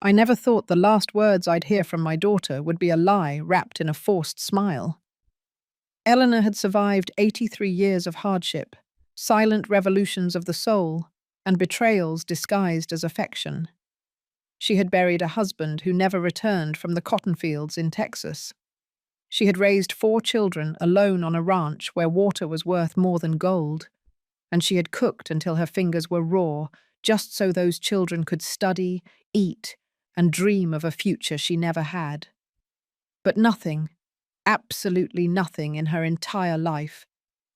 I never thought the last words I'd hear from my daughter would be a lie wrapped in a forced smile. Eleanor had survived 83 years of hardship, silent revolutions of the soul, and betrayals disguised as affection. She had buried a husband who never returned from the cotton fields in Texas. She had raised 4 children alone on a ranch where water was worth more than gold, and she had cooked until her fingers were raw, just so those children could study, eat, and dream of a future she never had. But nothing, absolutely nothing in her entire life,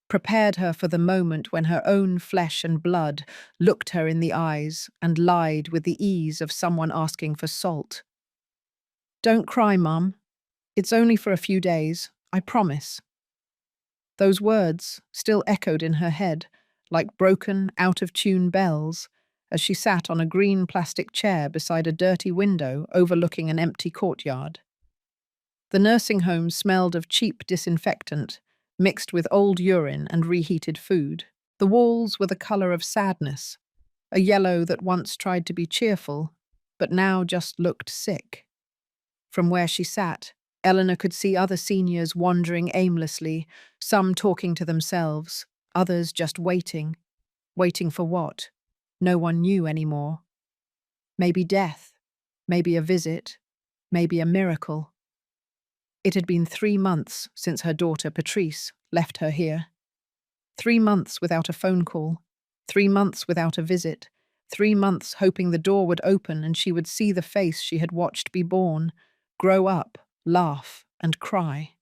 prepared her for the moment when her own flesh and blood looked her in the eyes and lied with the ease of someone asking for salt. "Don't cry, Mum. It's only for a few days, I promise." Those words still echoed in her head like broken, out-of-tune bells as she sat on a green plastic chair beside a dirty window overlooking an empty courtyard. The nursing home smelled of cheap disinfectant, mixed with old urine and reheated food. The walls were the color of sadness, a yellow that once tried to be cheerful, but now just looked sick. From where she sat, Eleanor could see other seniors wandering aimlessly, some talking to themselves, others just waiting. Waiting for what? No one knew anymore. Maybe death, maybe a visit, maybe a miracle. It had been 3 months since her daughter Patrice left her here. 3 months without a phone call, 3 months without a visit, 3 months hoping the door would open and she would see the face she had watched be born, grow up, laugh, and cry.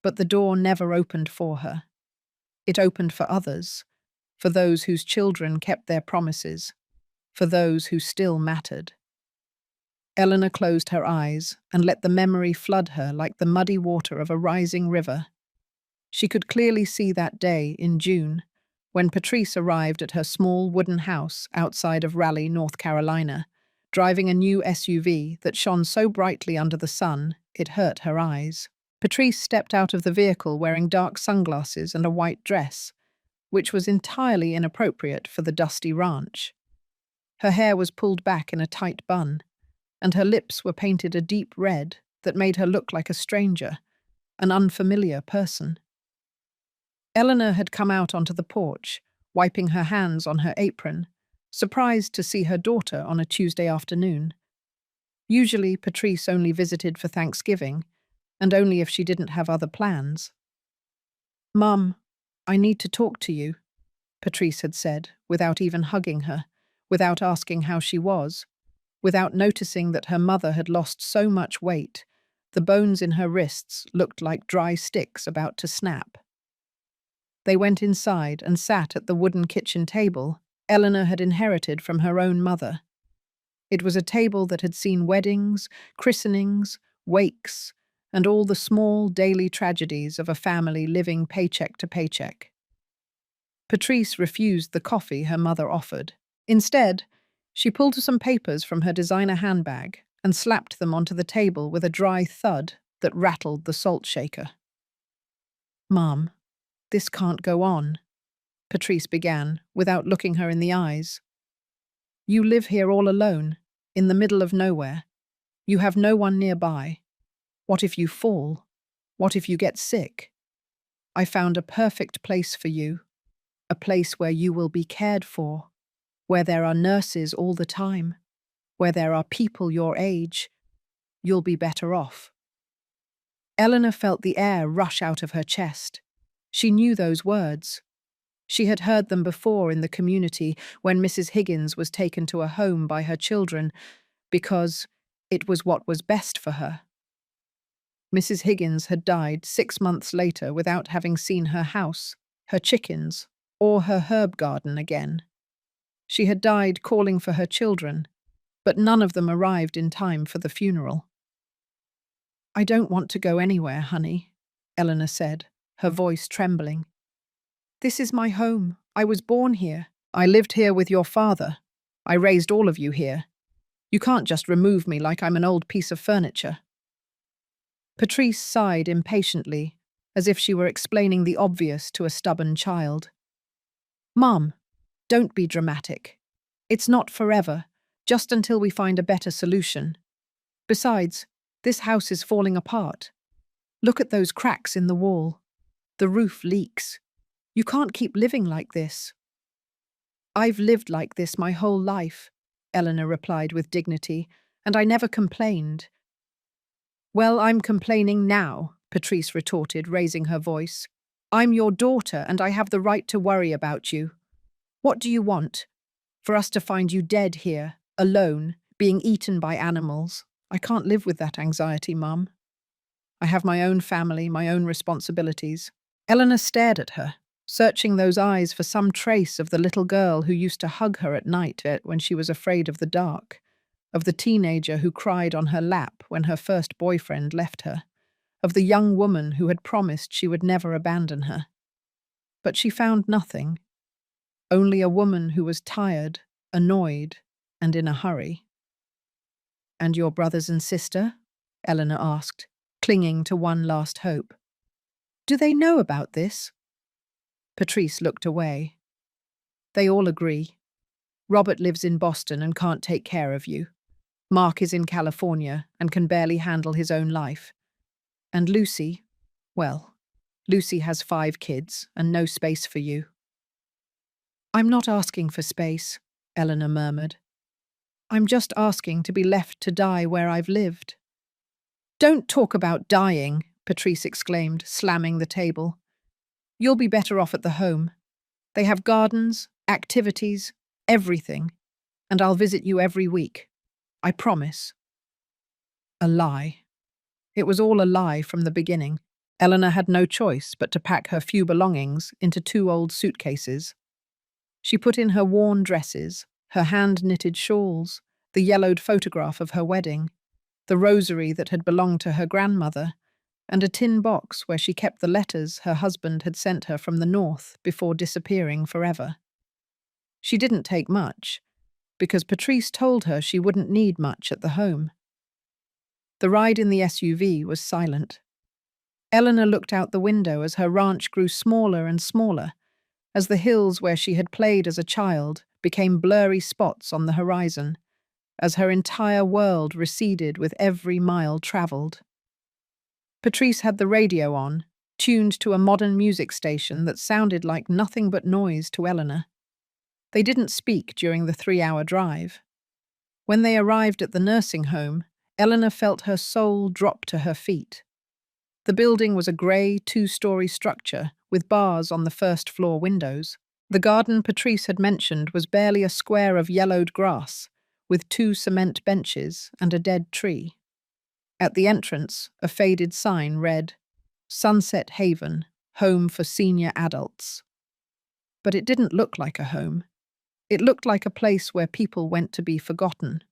But the door never opened for her. It opened for others, for those whose children kept their promises, for those who still mattered. Eleanor closed her eyes and let the memory flood her like the muddy water of a rising river. She could clearly see that day in June, when Patrice arrived at her small wooden house outside of Raleigh, North Carolina, driving a new SUV that shone so brightly under the sun it hurt her eyes. Patrice stepped out of the vehicle wearing dark sunglasses and a white dress, which was entirely inappropriate for the dusty ranch. Her hair was pulled back in a tight bun, and her lips were painted a deep red that made her look like a stranger, an unfamiliar person. Eleanor had come out onto the porch, wiping her hands on her apron, surprised to see her daughter on a Tuesday afternoon. Usually, Patrice only visited for Thanksgiving, and only if she didn't have other plans. "Mum, I need to talk to you," Patrice had said, without even hugging her, without asking how she was, without noticing that her mother had lost so much weight, the bones in her wrists looked like dry sticks about to snap. They went inside and sat at the wooden kitchen table Eleanor had inherited from her own mother. It was a table that had seen weddings, christenings, wakes, and all the small daily tragedies of a family living paycheck to paycheck. Patrice refused the coffee her mother offered. Instead, she pulled some papers from her designer handbag and slapped them onto the table with a dry thud that rattled the salt shaker. "Mom, this can't go on," Patrice began, without looking her in the eyes. "You live here all alone, in the middle of nowhere. You have no one nearby. What if you fall? What if you get sick? I found a perfect place for you, a place where you will be cared for, where there are nurses all the time, where there are people your age. You'll be better off." Eleanor felt the air rush out of her chest. She knew those words. She had heard them before in the community when Mrs. Higgins was taken to a home by her children because it was what was best for her. Mrs. Higgins had died 6 months later without having seen her house, her chickens, or her herb garden again. She had died calling for her children, but none of them arrived in time for the funeral. "I don't want to go anywhere, honey," Eleanor said, her voice trembling. "This is my home. I was born here. I lived here with your father. I raised all of you here. You can't just remove me like I'm an old piece of furniture." Patrice sighed impatiently, as if she were explaining the obvious to a stubborn child. "Mom, don't be dramatic. It's not forever. Just until we find a better solution. Besides, this house is falling apart. Look at those cracks in the wall. The roof leaks. You can't keep living like this." "I've lived like this my whole life," Eleanor replied with dignity, "and I never complained." "Well, I'm complaining now," Patrice retorted, raising her voice. "I'm your daughter, and I have the right to worry about you. What do you want? For us to find you dead here, alone, being eaten by animals? I can't live with that anxiety, Mum. I have my own family, my own responsibilities." Eleanor stared at her, searching those eyes for some trace of the little girl who used to hug her at night when she was afraid of the dark, of the teenager who cried on her lap when her first boyfriend left her, of the young woman who had promised she would never abandon her. But she found nothing, only a woman who was tired, annoyed, and in a hurry. "And your brothers and sister?" Eleanor asked, clinging to one last hope. "Do they know about this?" Patrice looked away. "They all agree. Robert lives in Boston and can't take care of you. Mark is in California and can barely handle his own life. And Lucy, well, Lucy has 5 kids and no space for you." "I'm not asking for space," Eleanor murmured. "I'm just asking to be left to die where I've lived." "Don't talk about dying," Patrice exclaimed, slamming the table. "You'll be better off at the home. They have gardens, activities, everything, and I'll visit you every week. I promise." A lie. It was all a lie from the beginning. Eleanor had no choice but to pack her few belongings into 2 old suitcases. She put in her worn dresses, her hand-knitted shawls, the yellowed photograph of her wedding, the rosary that had belonged to her grandmother, and a tin box where she kept the letters her husband had sent her from the north before disappearing forever. She didn't take much, because Patrice told her she wouldn't need much at the home. The ride in the SUV was silent. Eleanor looked out the window as her ranch grew smaller and smaller, as the hills where she had played as a child became blurry spots on the horizon, as her entire world receded with every mile traveled. Patrice had the radio on, tuned to a modern music station that sounded like nothing but noise to Eleanor. They didn't speak during the 3-hour drive. When they arrived at the nursing home, Eleanor felt her soul drop to her feet. The building was a grey 2-story structure with bars on the first-floor windows. The garden Patrice had mentioned was barely a square of yellowed grass, with 2 cement benches and a dead tree. At the entrance, a faded sign read, "Sunset Haven, home for senior adults." But it didn't look like a home. It looked like a place where people went to be forgotten.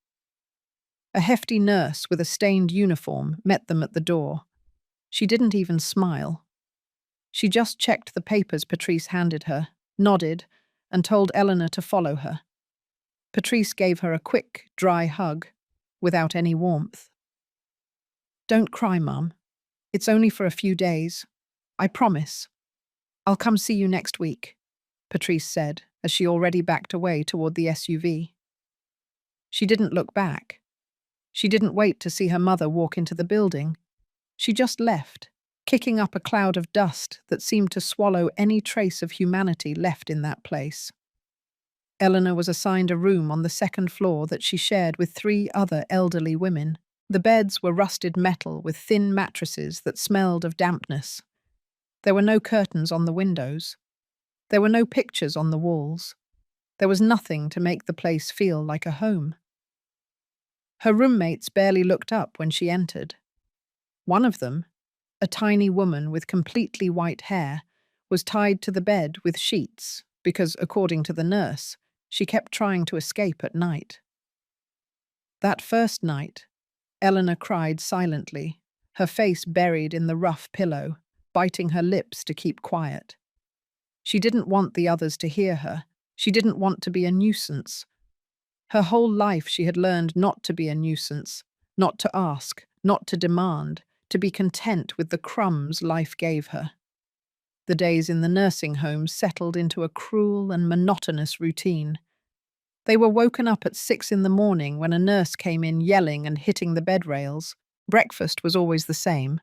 A hefty nurse with a stained uniform met them at the door. She didn't even smile. She just checked the papers Patrice handed her, nodded, and told Eleanor to follow her. Patrice gave her a quick, dry hug, without any warmth. "Don't cry, Mum. It's only for a few days. I promise. I'll come see you next week," Patrice said, as she already backed away toward the SUV. She didn't look back. She didn't wait to see her mother walk into the building. She just left, kicking up a cloud of dust that seemed to swallow any trace of humanity left in that place. Eleanor was assigned a room on the 2nd floor that she shared with 3 other elderly women. The beds were rusted metal with thin mattresses that smelled of dampness. There were no curtains on the windows. There were no pictures on the walls. There was nothing to make the place feel like a home. Her roommates barely looked up when she entered. One of them, a tiny woman with completely white hair, was tied to the bed with sheets because, according to the nurse, she kept trying to escape at night. That first night, Eleanor cried silently, her face buried in the rough pillow, biting her lips to keep quiet. She didn't want the others to hear her. She didn't want to be a nuisance. Her whole life she had learned not to be a nuisance, not to ask, not to demand, to be content with the crumbs life gave her. The days in the nursing home settled into a cruel and monotonous routine. They were woken up at 6 in the morning when a nurse came in yelling and hitting the bed rails. Breakfast was always the same: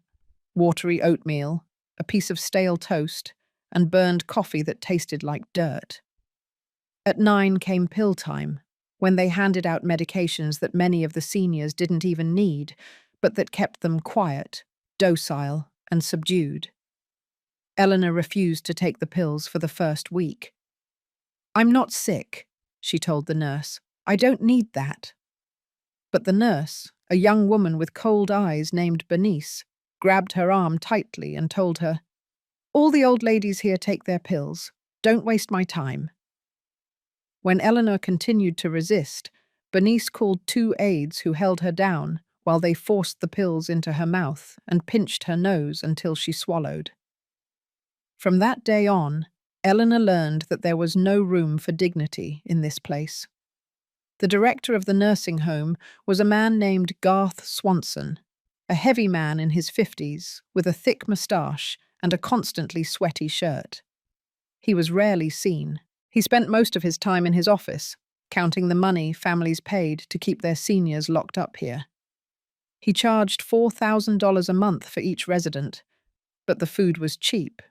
watery oatmeal, a piece of stale toast, and burned coffee that tasted like dirt. At 9 came pill time, when they handed out medications that many of the seniors didn't even need, but that kept them quiet, docile, and subdued. Eleanor refused to take the pills for the first week. "I'm not sick," she told the nurse. "I don't need that." But the nurse, a young woman with cold eyes named Bernice, grabbed her arm tightly and told her, "All the old ladies here take their pills. Don't waste my time." When Eleanor continued to resist, Bernice called 2 aides who held her down while they forced the pills into her mouth and pinched her nose until she swallowed. From that day on, Eleanor learned that there was no room for dignity in this place. The director of the nursing home was a man named Garth Swanson, a heavy man in his 50s with a thick moustache and a constantly sweaty shirt. He was rarely seen. He spent most of his time in his office, counting the money families paid to keep their seniors locked up here. He charged $4,000 a month for each resident, but the food was cheap,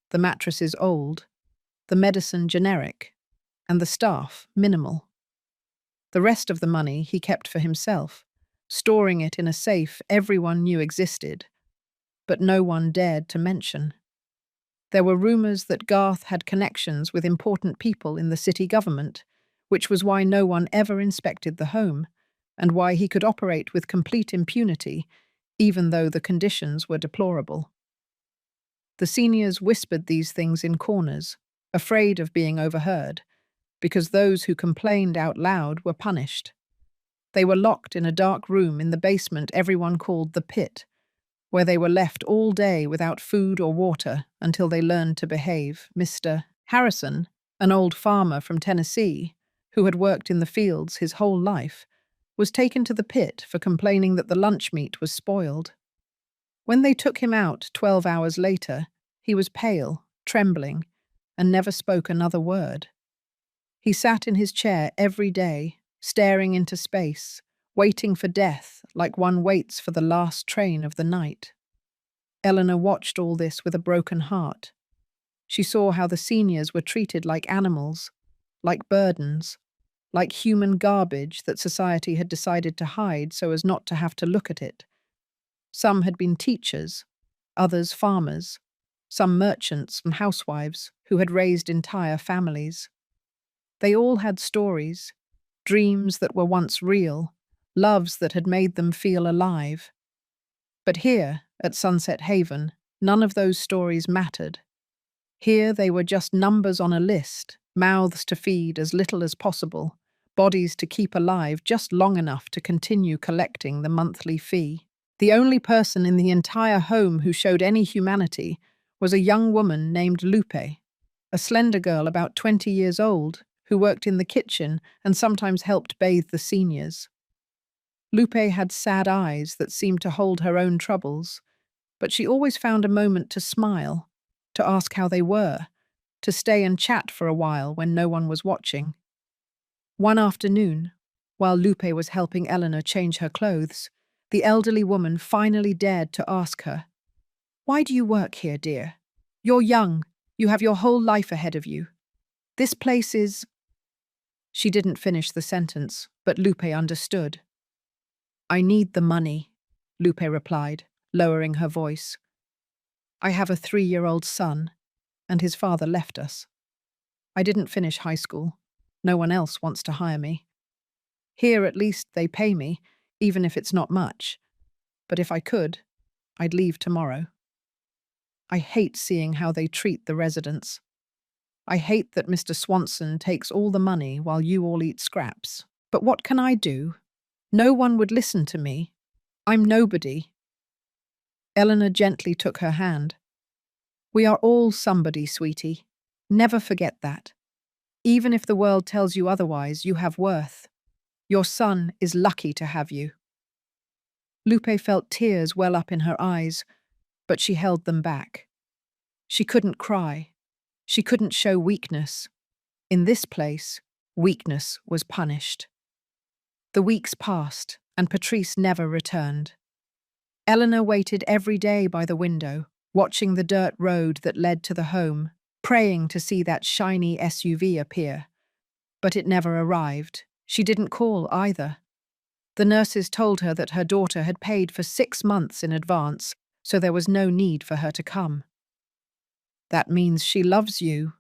the mattresses old, the medicine generic, and the staff minimal. The rest of the money he kept for himself, storing it in a safe everyone knew existed, but no one dared to mention. There were rumors that Garth had connections with important people in the city government, which was why no one ever inspected the home, and why he could operate with complete impunity, even though the conditions were deplorable. The seniors whispered these things in corners, afraid of being overheard, because those who complained out loud were punished. They were locked in a dark room in the basement everyone called the pit, where they were left all day without food or water until they learned to behave. Mr. Harrison, an old farmer from Tennessee, who had worked in the fields his whole life, was taken to the pit for complaining that the lunch meat was spoiled. When they took him out 12 hours later, he was pale, trembling, and never spoke another word. He sat in his chair every day, staring into space, waiting for death like one waits for the last train of the night. Eleanor watched all this with a broken heart. She saw how the seniors were treated like animals, like burdens, like human garbage that society had decided to hide so as not to have to look at it. Some had been teachers, others farmers, some merchants and housewives who had raised entire families. They all had stories, dreams that were once real, loves that had made them feel alive. But here, at Sunset Haven, none of those stories mattered. Here they were just numbers on a list, mouths to feed as little as possible, bodies to keep alive just long enough to continue collecting the monthly fee. The only person in the entire home who showed any humanity was a young woman named Lupe, a slender girl about 20 years old who worked in the kitchen and sometimes helped bathe the seniors. Lupe had sad eyes that seemed to hold her own troubles, but she always found a moment to smile, to ask how they were, to stay and chat for a while when no one was watching. One afternoon, while Lupe was helping Eleanor change her clothes, the elderly woman finally dared to ask her, "Why do you work here, dear? You're young. You have your whole life ahead of you. This place is—" She didn't finish the sentence, but Lupe understood. "I need the money," Lupe replied, lowering her voice. "I have a 3-year-old son, and his father left us. I didn't finish high school. No one else wants to hire me. Here, at least, they pay me, even if it's not much. But if I could, I'd leave tomorrow. I hate seeing how they treat the residents. I hate that Mr. Swanson takes all the money while you all eat scraps. But what can I do? No one would listen to me. I'm nobody." Eleanor gently took her hand. "We are all somebody, sweetie. Never forget that. Even if the world tells you otherwise, you have worth. Your son is lucky to have you." Lupe felt tears well up in her eyes, but she held them back. She couldn't cry. She couldn't show weakness. In this place, Weakness was punished. The weeks passed, and Patrice never returned. Eleanor waited every day by the window, watching the dirt road that led to the home, praying to see that shiny SUV appear. But it never arrived. She didn't call either. The nurses told her that her daughter had paid for 6 months in advance, so there was no need for her to come. "That means she loves you,"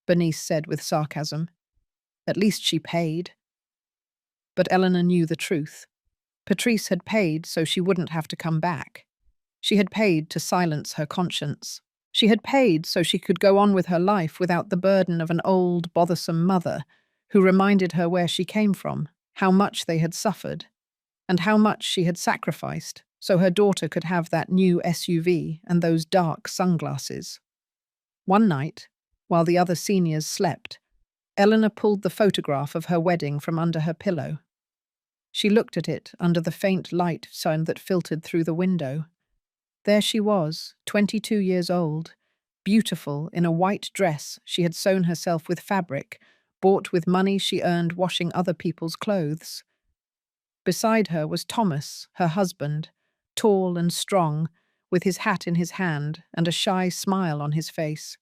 Bernice said with sarcasm. "At least she paid." But Eleanor knew the truth. Patrice had paid so she wouldn't have to come back. She had paid to silence her conscience. She had paid so she could go on with her life without the burden of an old, bothersome mother who reminded her where she came from, how much they had suffered, and how much she had sacrificed so her daughter could have that new SUV and those dark sunglasses. One night, while the other seniors slept, Eleanor pulled the photograph of her wedding from under her pillow. She looked at it under the faint light sun that filtered through the window. There she was, 22 years old, beautiful in a white dress she had sewn herself with fabric, bought with money she earned washing other people's clothes. Beside her was Thomas, her husband, tall and strong, with his hat in his hand and a shy smile on his face.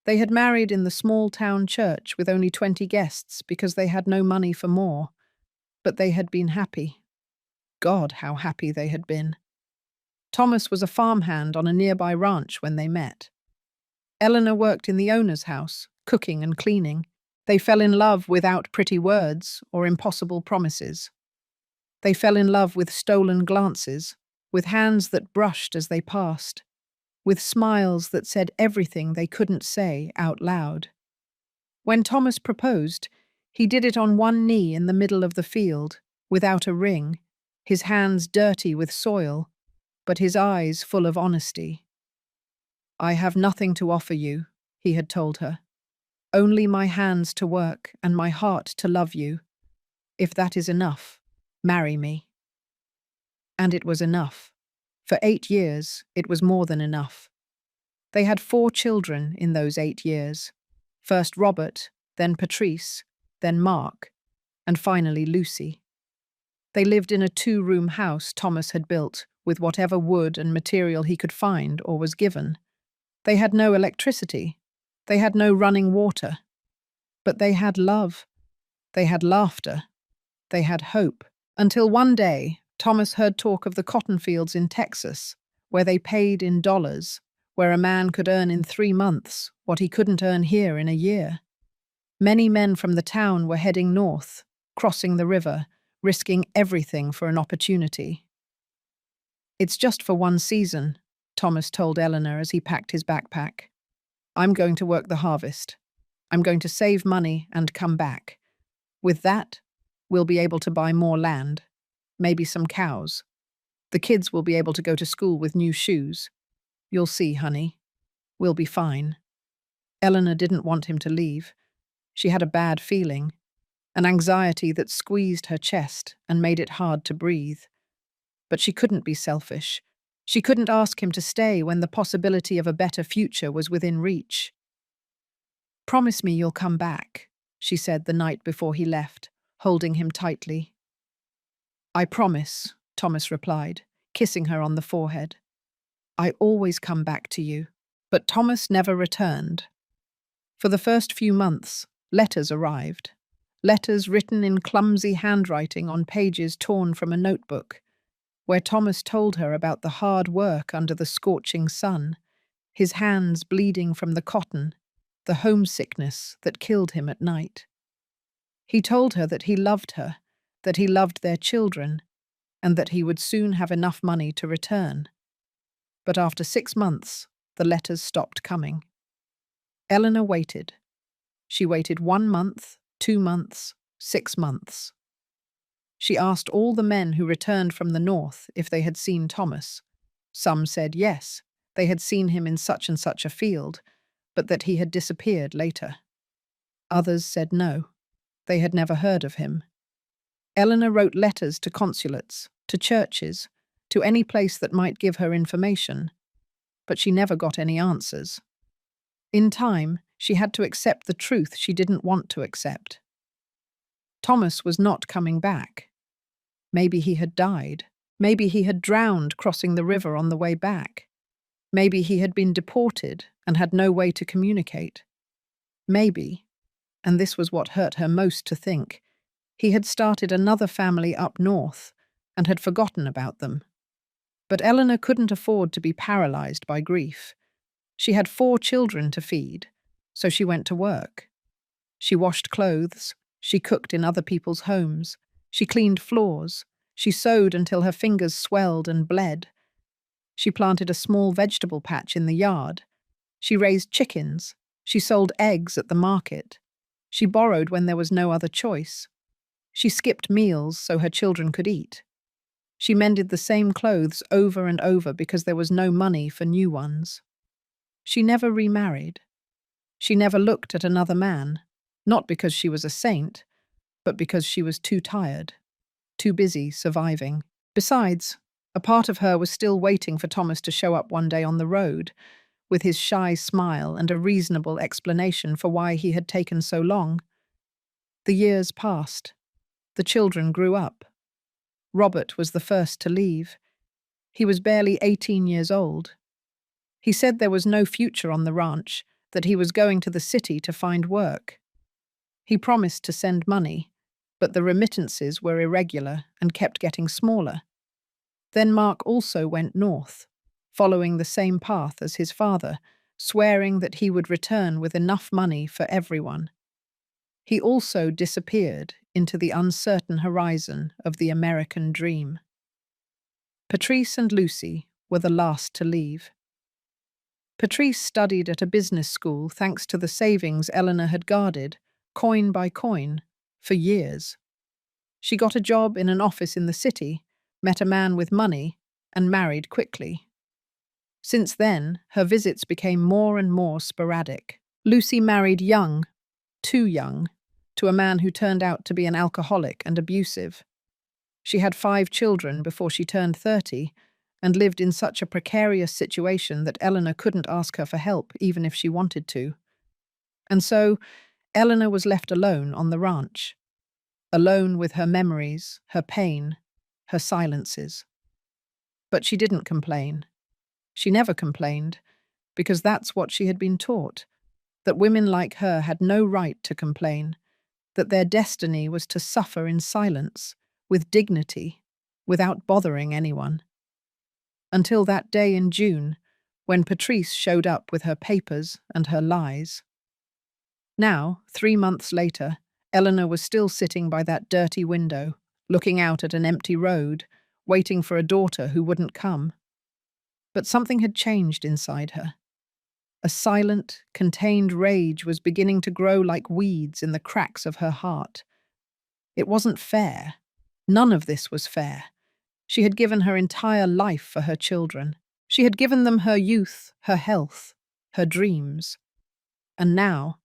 They had married in the small-town church with only 20 guests because they had no money for more. But they had been happy. God, how happy they had been. Thomas was a farmhand on a nearby ranch when they met. Eleanor worked in the owner's house, cooking and cleaning. They fell in love without pretty words or impossible promises. They fell in love with stolen glances, with hands that brushed as they passed, with smiles that said everything they couldn't say out loud. When Thomas proposed, he did it on one knee in the middle of the field, without a ring, his hands dirty with soil, but his eyes full of honesty. "I have nothing to offer you," he had told her. "Only my hands to work and my heart to love you. If that is enough, marry me." And it was enough. For 8 years, it was more than enough. They had 4 children in those 8 years. First Robert, then Patrice, then Mark, and finally Lucy. They lived in a 2-room house Thomas had built with whatever wood and material he could find or was given. They had no electricity. They had no running water. But they had love. They had laughter. They had hope. Until one day, Thomas heard talk of the cotton fields in Texas, where they paid in dollars, where a man could earn in 3 months what he couldn't earn here in a year. Many men from the town were heading north, crossing the river, risking everything for an opportunity. "It's just for 1 season," Thomas told Eleanor as he packed his backpack. "I'm going to work the harvest. I'm going to save money and come back. With that, we'll be able to buy more land, maybe some cows. The kids will be able to go to school with new shoes. You'll see, honey. We'll be fine." Eleanor didn't want him to leave. She had a bad feeling, an anxiety that squeezed her chest and made it hard to breathe. But she couldn't be selfish. She couldn't ask him to stay when the possibility of a better future was within reach. "Promise me you'll come back," she said the night before he left, holding him tightly. "I promise," Thomas replied, kissing her on the forehead. "I always come back to you." But Thomas never returned. For the first few months, letters arrived. Letters written in clumsy handwriting on pages torn from a notebook, where Thomas told her about the hard work under the scorching sun, his hands bleeding from the cotton, the homesickness that killed him at night. He told her that he loved her, that he loved their children, and that he would soon have enough money to return. But after 6 months, the letters stopped coming. Eleanor waited. She waited 1 month, 2 months, 6 months. She asked all the men who returned from the north if they had seen Thomas. Some said yes, they had seen him in such and such a field, but that he had disappeared later. Others said no, they had never heard of him. Eleanor wrote letters to consulates, to churches, to any place that might give her information, but she never got any answers. In time, she had to accept the truth she didn't want to accept. Thomas was not coming back. Maybe he had died. Maybe he had drowned crossing the river on the way back. Maybe he had been deported and had no way to communicate. Maybe, and this was what hurt her most to think, he had started another family up north and had forgotten about them. But Eleanor couldn't afford to be paralyzed by grief. She had 4 children to feed, so she went to work. She washed clothes, she cooked in other people's homes, she cleaned floors, she sewed until her fingers swelled and bled. She planted a small vegetable patch in the yard. She raised chickens. She sold eggs at the market. She borrowed when there was no other choice. She skipped meals so her children could eat. She mended the same clothes over and over because there was no money for new ones. She never remarried. She never looked at another man, not because she was a saint, but because she was too tired, too busy surviving. Besides, a part of her was still waiting for Thomas to show up one day on the road, with his shy smile and a reasonable explanation for why he had taken so long. The years passed. The children grew up. Robert was the first to leave. He was barely 18 years old. He said there was no future on the ranch, that he was going to the city to find work. He promised to send money, but the remittances were irregular and kept getting smaller. Then Mark also went north, following the same path as his father, swearing that he would return with enough money for everyone. He also disappeared into the uncertain horizon of the American dream. Patrice and Lucy were the last to leave. Patrice studied at a business school thanks to the savings Eleanor had guarded, coin by coin, for years. She got a job in an office in the city, met a man with money, and married quickly. Since then, her visits became more and more sporadic. Lucy married young, too young, to a man who turned out to be an alcoholic and abusive. She had 5 children before she turned 30 and lived in such a precarious situation that Eleanor couldn't ask her for help even if she wanted to. And so, Eleanor was left alone on the ranch, alone with her memories, her pain, her silences. But she didn't complain. She never complained, because that's what she had been taught, that women like her had no right to complain, that their destiny was to suffer in silence, with dignity, without bothering anyone. Until that day in June, when Patrice showed up with her papers and her lies. Now, 3 months later, Eleanor was still sitting by that dirty window, looking out at an empty road, waiting for a daughter who wouldn't come. But something had changed inside her. A silent, contained rage was beginning to grow like weeds in the cracks of her heart. It wasn't fair. None of this was fair. She had given her entire life for her children. She had given them her youth, her health, her dreams. And now,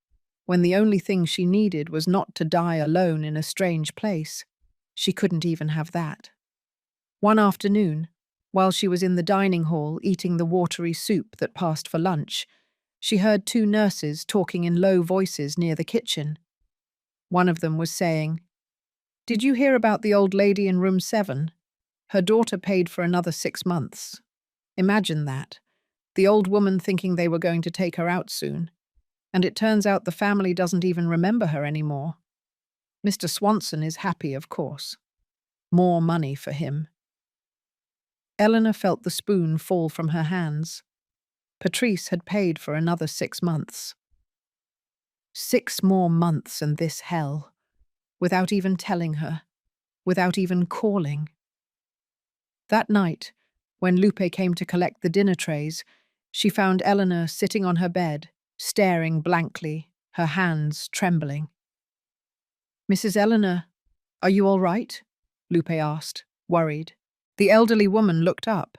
when the only thing she needed was not to die alone in a strange place, she couldn't even have that. One afternoon, while she was in the dining hall eating the watery soup that passed for lunch, she heard 2 nurses talking in low voices near the kitchen. One of them was saying, "Did you hear about the old lady in room 7? Her daughter paid for another 6 months. Imagine that. The old woman thinking they were going to take her out soon. And it turns out the family doesn't even remember her anymore. Mr. Swanson is happy, of course. More money for him." Eleanor felt the spoon fall from her hands. Patrice had paid for another 6 months. 6 more months in this hell, without even telling her, without even calling. That night, when Lupe came to collect the dinner trays, she found Eleanor sitting on her bed, staring blankly, her hands trembling. "Mrs. Eleanor, are you all right?" Lupe asked, worried. The elderly woman looked up,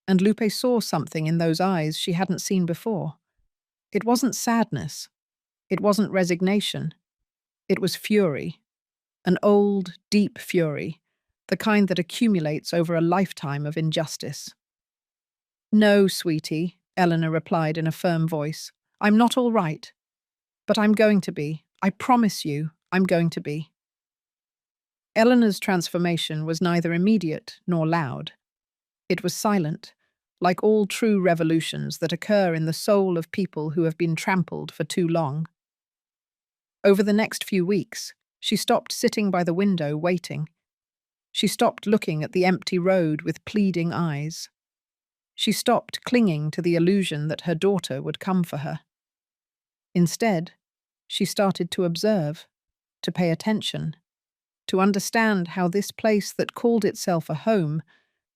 and Lupe saw something in those eyes she hadn't seen before. It wasn't sadness. It wasn't resignation. It was fury. An old, deep fury, the kind that accumulates over a lifetime of injustice. "No, sweetie," Eleanor replied in a firm voice. "I'm not all right. But I'm going to be. I promise you, I'm going to be." Eleanor's transformation was neither immediate nor loud. It was silent, like all true revolutions that occur in the soul of people who have been trampled for too long. Over the next few weeks, she stopped sitting by the window waiting. She stopped looking at the empty road with pleading eyes. She stopped clinging to the illusion that her daughter would come for her. Instead, she started to observe, to pay attention, to understand how this place that called itself a home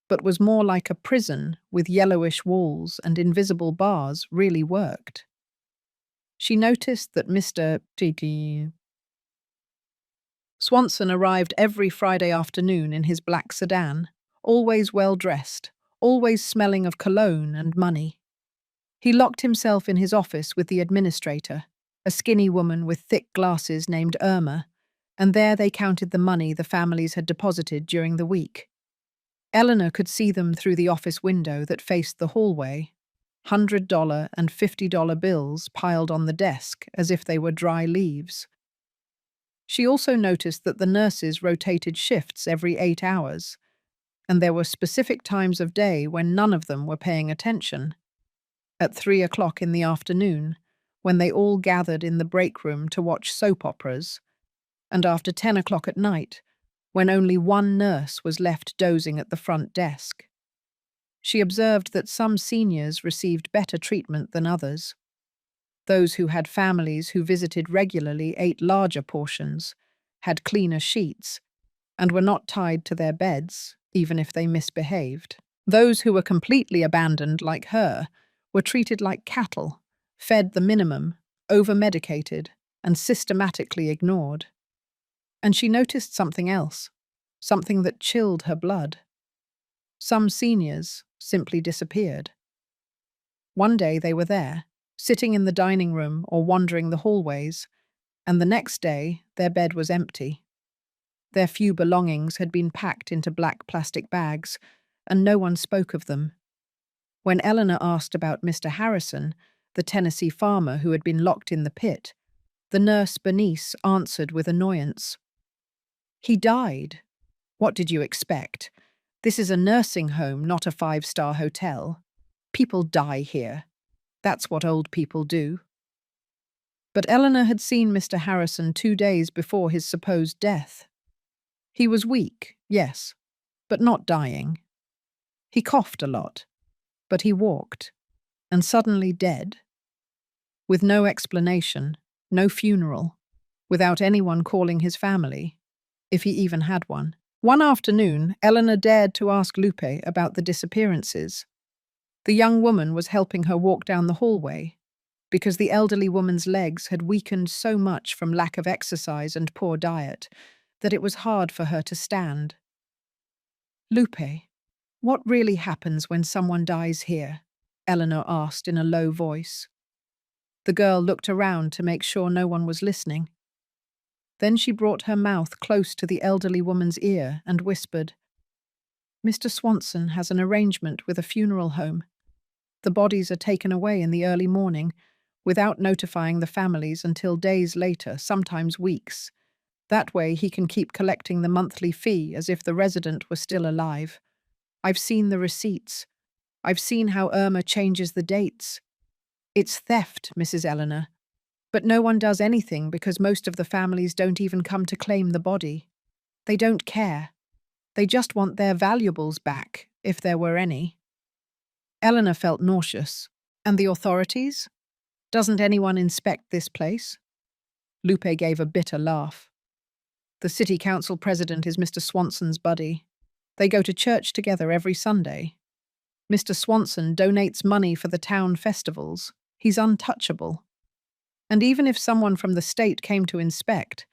but was more like a prison with yellowish walls and invisible bars really worked. She noticed that Mr. Swanson arrived every Friday afternoon in his black sedan, always well-dressed, always smelling of cologne and money. He locked himself in his office with the administrator, a skinny woman with thick glasses named Irma, and there they counted the money the families had deposited during the week. Eleanor could see them through the office window that faced the hallway, $100 and $50 bills piled on the desk as if they were dry leaves. She also noticed that the nurses rotated shifts every 8 hours, and there were specific times of day when none of them were paying attention. At 3 o'clock in the afternoon, when they all gathered in the break room to watch soap operas, and after 10 o'clock at night, when only one nurse was left dozing at the front desk. She observed that some seniors received better treatment than others. Those who had families who visited regularly ate larger portions, had cleaner sheets, and were not tied to their beds, even if they misbehaved. Those who were completely abandoned, like her, were treated like cattle, fed the minimum, over-medicated, and systematically ignored. And she noticed something else, something that chilled her blood. Some seniors simply disappeared. One day they were there, sitting in the dining room or wandering the hallways, and the next day their bed was empty. Their few belongings had been packed into black plastic bags, and no one spoke of them. When Eleanor asked about Mr. Harrison, the Tennessee farmer who had been locked in the pit, the nurse Bernice answered with annoyance. "He died. What did you expect? This is a nursing home, not a 5-star hotel. People die here. That's what old people do." But Eleanor had seen Mr. Harrison 2 days before his supposed death. He was weak, yes, but not dying. He coughed a lot, but he walked, and suddenly dead. With no explanation, no funeral, without anyone calling his family, if he even had one. One afternoon, Eleanor dared to ask Lupe about the disappearances. The young woman was helping her walk down the hallway, because the elderly woman's legs had weakened so much from lack of exercise and poor diet that it was hard for her to stand. "Lupe, what really happens when someone dies here?" Eleanor asked in a low voice. The girl looked around to make sure no one was listening. Then she brought her mouth close to the elderly woman's ear and whispered, "Mr. Swanson has an arrangement with a funeral home. The bodies are taken away in the early morning, without notifying the families until days later, sometimes weeks. That way he can keep collecting the monthly fee as if the resident were still alive. I've seen the receipts. I've seen how Irma changes the dates. It's theft, Mrs. Eleanor. But no one does anything because most of the families don't even come to claim the body. They don't care. They just want their valuables back, if there were any." Eleanor felt nauseous. "And the authorities? Doesn't anyone inspect this place?" Lupe gave a bitter laugh. "The city council president is Mr. Swanson's buddy. They go to church together every Sunday. Mr. Swanson donates money for the town festivals. He's untouchable. And even if someone from the state came to inspect,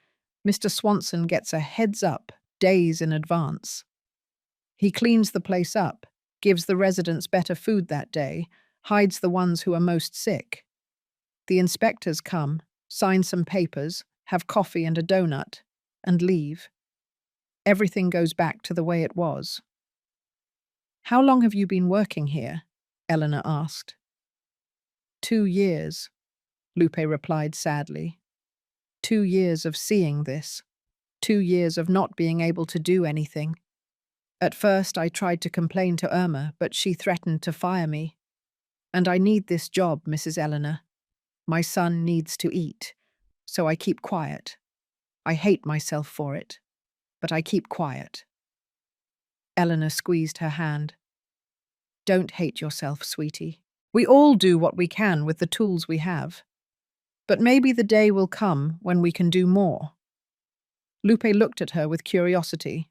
Mr. Swanson gets a heads up days in advance. He cleans the place up, gives the residents better food that day, hides the ones who are most sick. The inspectors come, sign some papers, have coffee and a donut, and leave. Everything goes back to the way it was." "How long have you been working here?" Eleanor asked. 2 years, Lupe replied sadly. 2 years of seeing this. 2 years of not being able to do anything. At first, I tried to complain to Irma, but she threatened to fire me. And I need this job, Mrs. Eleanor. My son needs to eat, so I keep quiet. I hate myself for it, but I keep quiet. Eleanor squeezed her hand. Don't hate yourself, sweetie. We all do what we can with the tools we have. But maybe the day will come when we can do more. Lupe looked at her with curiosity.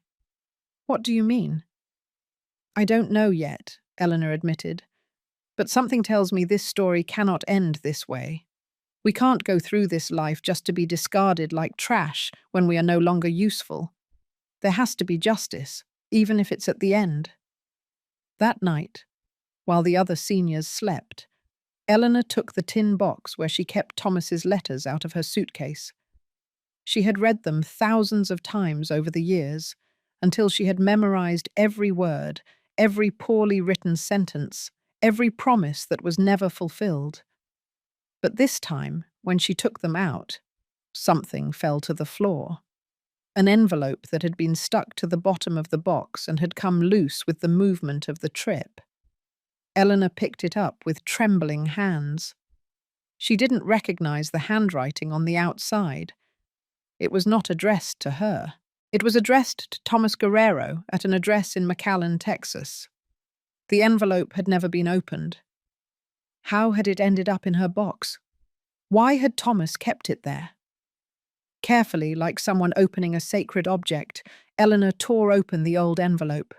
What do you mean? I don't know yet, Eleanor admitted. But something tells me this story cannot end this way. We can't go through this life just to be discarded like trash when we are no longer useful. There has to be justice, even if it's at the end. That night, while the other seniors slept, Eleanor took the tin box where she kept Thomas's letters out of her suitcase. She had read them thousands of times over the years, until she had memorized every word, every poorly written sentence, every promise that was never fulfilled. But this time, when she took them out, something fell to the floor. An envelope that had been stuck to the bottom of the box and had come loose with the movement of the trip. Eleanor picked it up with trembling hands. She didn't recognize the handwriting on the outside. It was not addressed to her. It was addressed to Thomas Guerrero at an address in McAllen, Texas. The envelope had never been opened. How had it ended up in her box? Why had Thomas kept it there? Carefully, like someone opening a sacred object, Eleanor tore open the old envelope.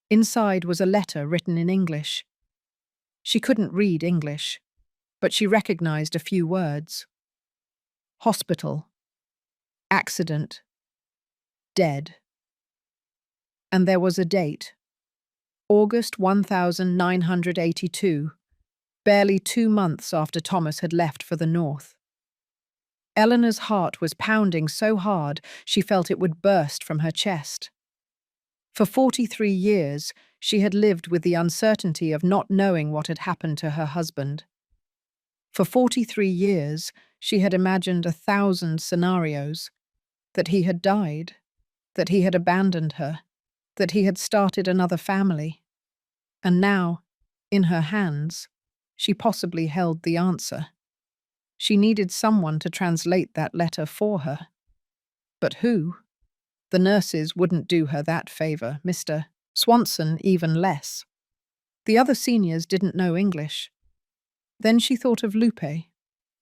Inside was a letter written in English. She couldn't read English, but she recognized a few words. Hospital. Accident. Dead. And there was a date. August 1982, barely 2 months after Thomas had left for the north. Eleanor's heart was pounding so hard she felt it would burst from her chest. For 43 years, she had lived with the uncertainty of not knowing what had happened to her husband. For 43 years, she had imagined 1,000 scenarios: that he had died, that he had abandoned her, that he had started another family. And now, in her hands, she possibly held the answer. She needed someone to translate that letter for her. But who? The nurses wouldn't do her that favor, Mr. Swanson even less. The other seniors didn't know English. Then she thought of Lupe.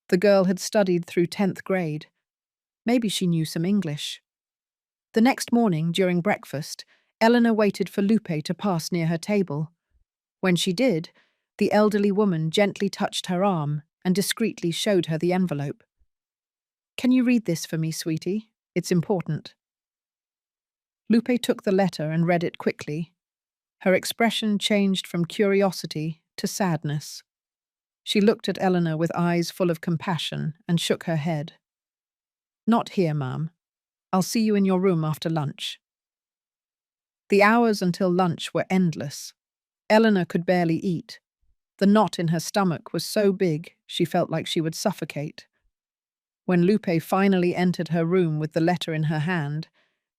The girl had studied through 10th grade. Maybe she knew some English. The next morning, during breakfast, Eleanor waited for Lupe to pass near her table. When she did, the elderly woman gently touched her arm and discreetly showed her the envelope. Can you read this for me, sweetie? It's important. Lupe took the letter and read it quickly. Her expression changed from curiosity to sadness. She looked at Eleanor with eyes full of compassion and shook her head. Not here, ma'am. I'll see you in your room after lunch. The hours until lunch were endless. Eleanor could barely eat. The knot in her stomach was so big she felt like she would suffocate. When Lupe finally entered her room with the letter in her hand,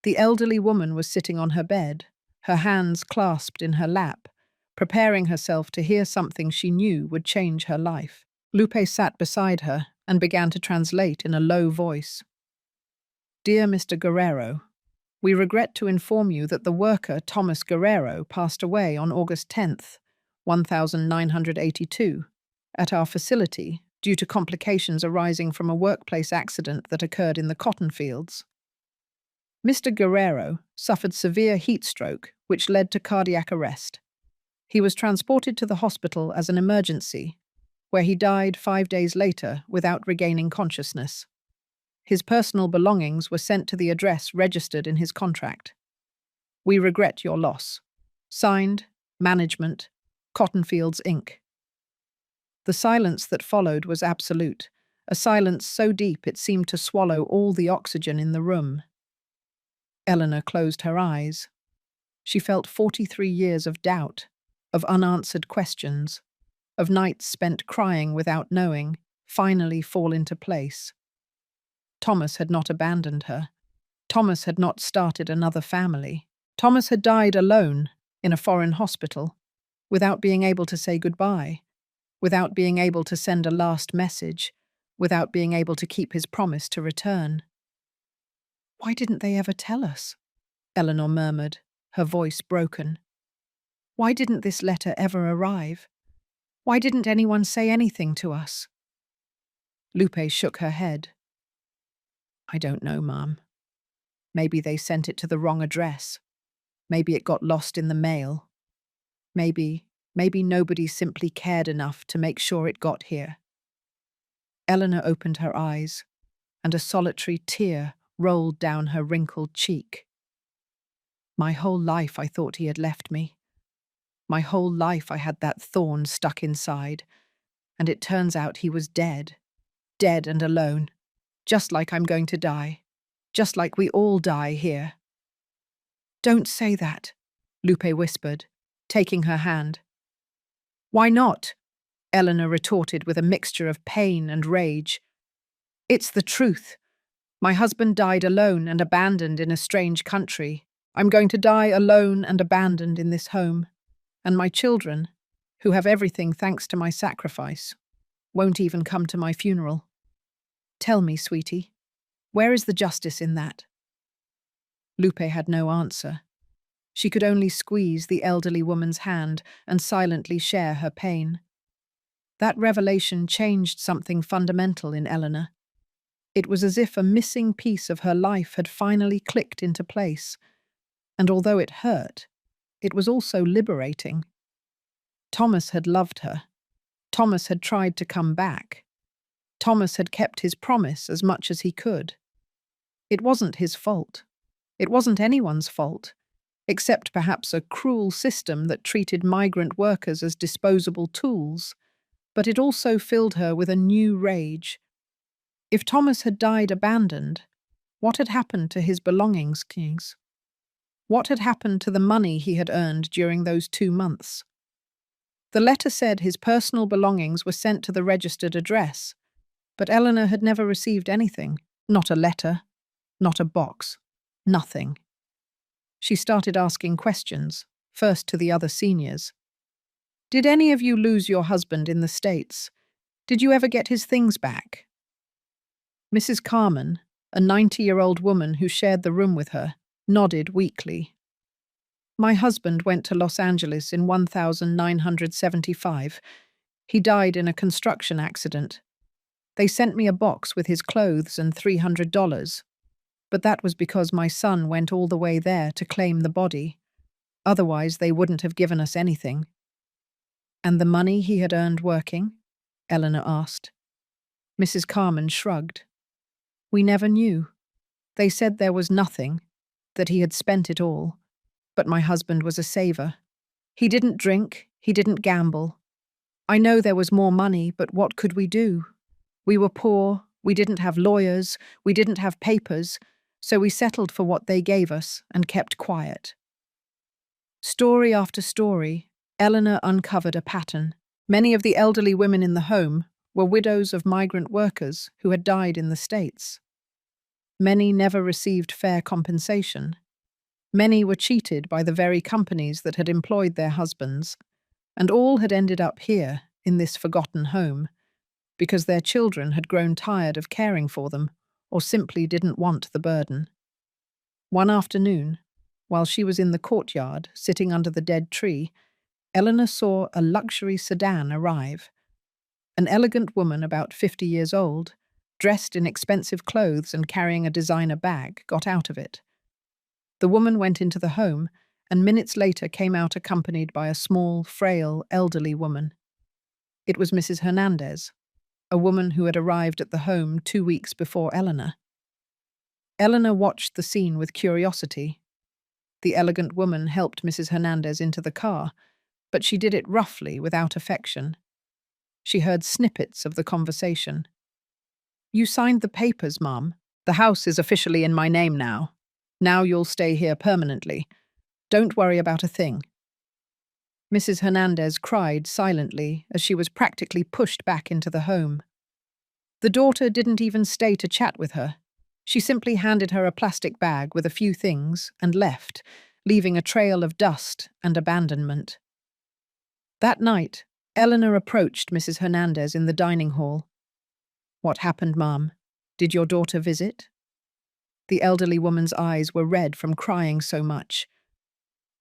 the elderly woman was sitting on her bed, her hands clasped in her lap, preparing herself to hear something she knew would change her life. Lupe sat beside her and began to translate in a low voice. Dear Mr. Guerrero, we regret to inform you that the worker Thomas Guerrero passed away on August 10th, 1982, at our facility due to complications arising from a workplace accident that occurred in the cotton fields. Mr. Guerrero suffered severe heat stroke, which led to cardiac arrest. He was transported to the hospital as an emergency, where he died 5 days later without regaining consciousness. His personal belongings were sent to the address registered in his contract. We regret your loss. Signed, Management, Cotton Fields, Inc. The silence that followed was absolute, a silence so deep it seemed to swallow all the oxygen in the room. Eleanor closed her eyes. She felt 43 years of doubt, of unanswered questions, of nights spent crying without knowing, finally fall into place. Thomas had not abandoned her. Thomas had not started another family. Thomas had died alone in a foreign hospital, without being able to say goodbye, without being able to send a last message, without being able to keep his promise to return. "Why didn't they ever tell us?" Eleanor murmured, her voice broken. "Why didn't this letter ever arrive? Why didn't anyone say anything to us?" Lupe shook her head. "I don't know, Mom. Maybe they sent it to the wrong address. Maybe it got lost in the mail. Maybe nobody simply cared enough to make sure it got here." Eleanor opened her eyes, and a solitary tear rolled down her wrinkled cheek. "My whole life I thought he had left me. My whole life I had that thorn stuck inside, and it turns out he was dead. Dead and alone. Just like I'm going to die. Just like we all die here." "Don't say that," Lupe whispered, taking her hand. "Why not?" Eleanor retorted with a mixture of pain and rage. "It's the truth. My husband died alone and abandoned in a strange country. I'm going to die alone and abandoned in this home. And my children, who have everything thanks to my sacrifice, won't even come to my funeral. Tell me, sweetie, where is the justice in that?" Lupe had no answer. She could only squeeze the elderly woman's hand and silently share her pain. That revelation changed something fundamental in Eleanor. It was as if a missing piece of her life had finally clicked into place, and although it hurt, it was also liberating. Thomas had loved her. Thomas had tried to come back. Thomas had kept his promise as much as he could. It wasn't his fault. It wasn't anyone's fault, except perhaps a cruel system that treated migrant workers as disposable tools. But it also filled her with a new rage. If Thomas had died abandoned, what had happened to his belongings? What had happened to the money he had earned during those 2 months? The letter said his personal belongings were sent to the registered address, but Eleanor had never received anything. Not a letter, not a box, nothing. She started asking questions, first to the other seniors. "Did any of you lose your husband in the States? Did you ever get his things back?" Mrs. Carmen, a 90-year-old woman who shared the room with her, nodded weakly. "My husband went to Los Angeles in 1975. He died in a construction accident. They sent me a box with his clothes and $300, but that was because my son went all the way there to claim the body. Otherwise, they wouldn't have given us anything." "And the money he had earned working?" Eleanor asked. Mrs. Carmen shrugged. "We never knew. They said there was nothing, that he had spent it all. But my husband was a saver. He didn't drink, he didn't gamble. I know there was more money, but what could we do? We were poor, we didn't have lawyers, we didn't have papers, so we settled for what they gave us and kept quiet." Story after story, Eleanor uncovered a pattern. Many of the elderly women in the home were widows of migrant workers who had died in the States. Many never received fair compensation. Many were cheated by the very companies that had employed their husbands, and all had ended up here, in this forgotten home, because their children had grown tired of caring for them or simply didn't want the burden. One afternoon, while she was in the courtyard sitting under the dead tree, Eleanor saw a luxury sedan arrive. An elegant woman about 50 years old, dressed in expensive clothes and carrying a designer bag, got out of it. The woman went into the home and minutes later came out accompanied by a small, frail, elderly woman. It was Mrs. Hernandez, a woman who had arrived at the home 2 weeks before Eleanor. Eleanor watched the scene with curiosity. The elegant woman helped Mrs. Hernandez into the car, but she did it roughly, without affection. She heard snippets of the conversation. "You signed the papers, Mom. The house is officially in my name now. Now you'll stay here permanently. Don't worry about a thing." Mrs. Hernandez cried silently as she was practically pushed back into the home. The daughter didn't even stay to chat with her. She simply handed her a plastic bag with a few things and left, leaving a trail of dust and abandonment. That night, Eleanor approached Mrs. Hernandez in the dining hall. "What happened, Ma'am? Did your daughter visit?" The elderly woman's eyes were red from crying so much.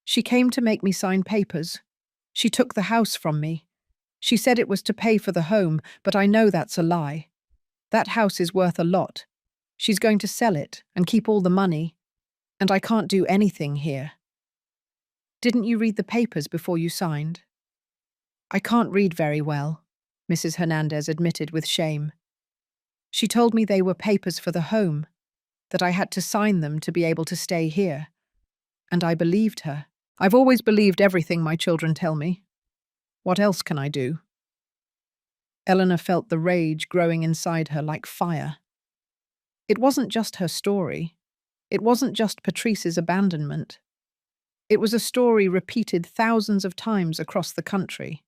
"She came to make me sign papers. She took the house from me. She said it was to pay for the home, but I know that's a lie. That house is worth a lot. She's going to sell it and keep all the money, and I can't do anything here." "Didn't you read the papers before you signed?" "I can't read very well," Mrs. Hernandez admitted with shame. "She told me they were papers for the home, that I had to sign them to be able to stay here. And I believed her. I've always believed everything my children tell me. What else can I do?" Eleanor felt the rage growing inside her like fire. It wasn't just her story. It wasn't just Patrice's abandonment. It was a story repeated thousands of times across the country.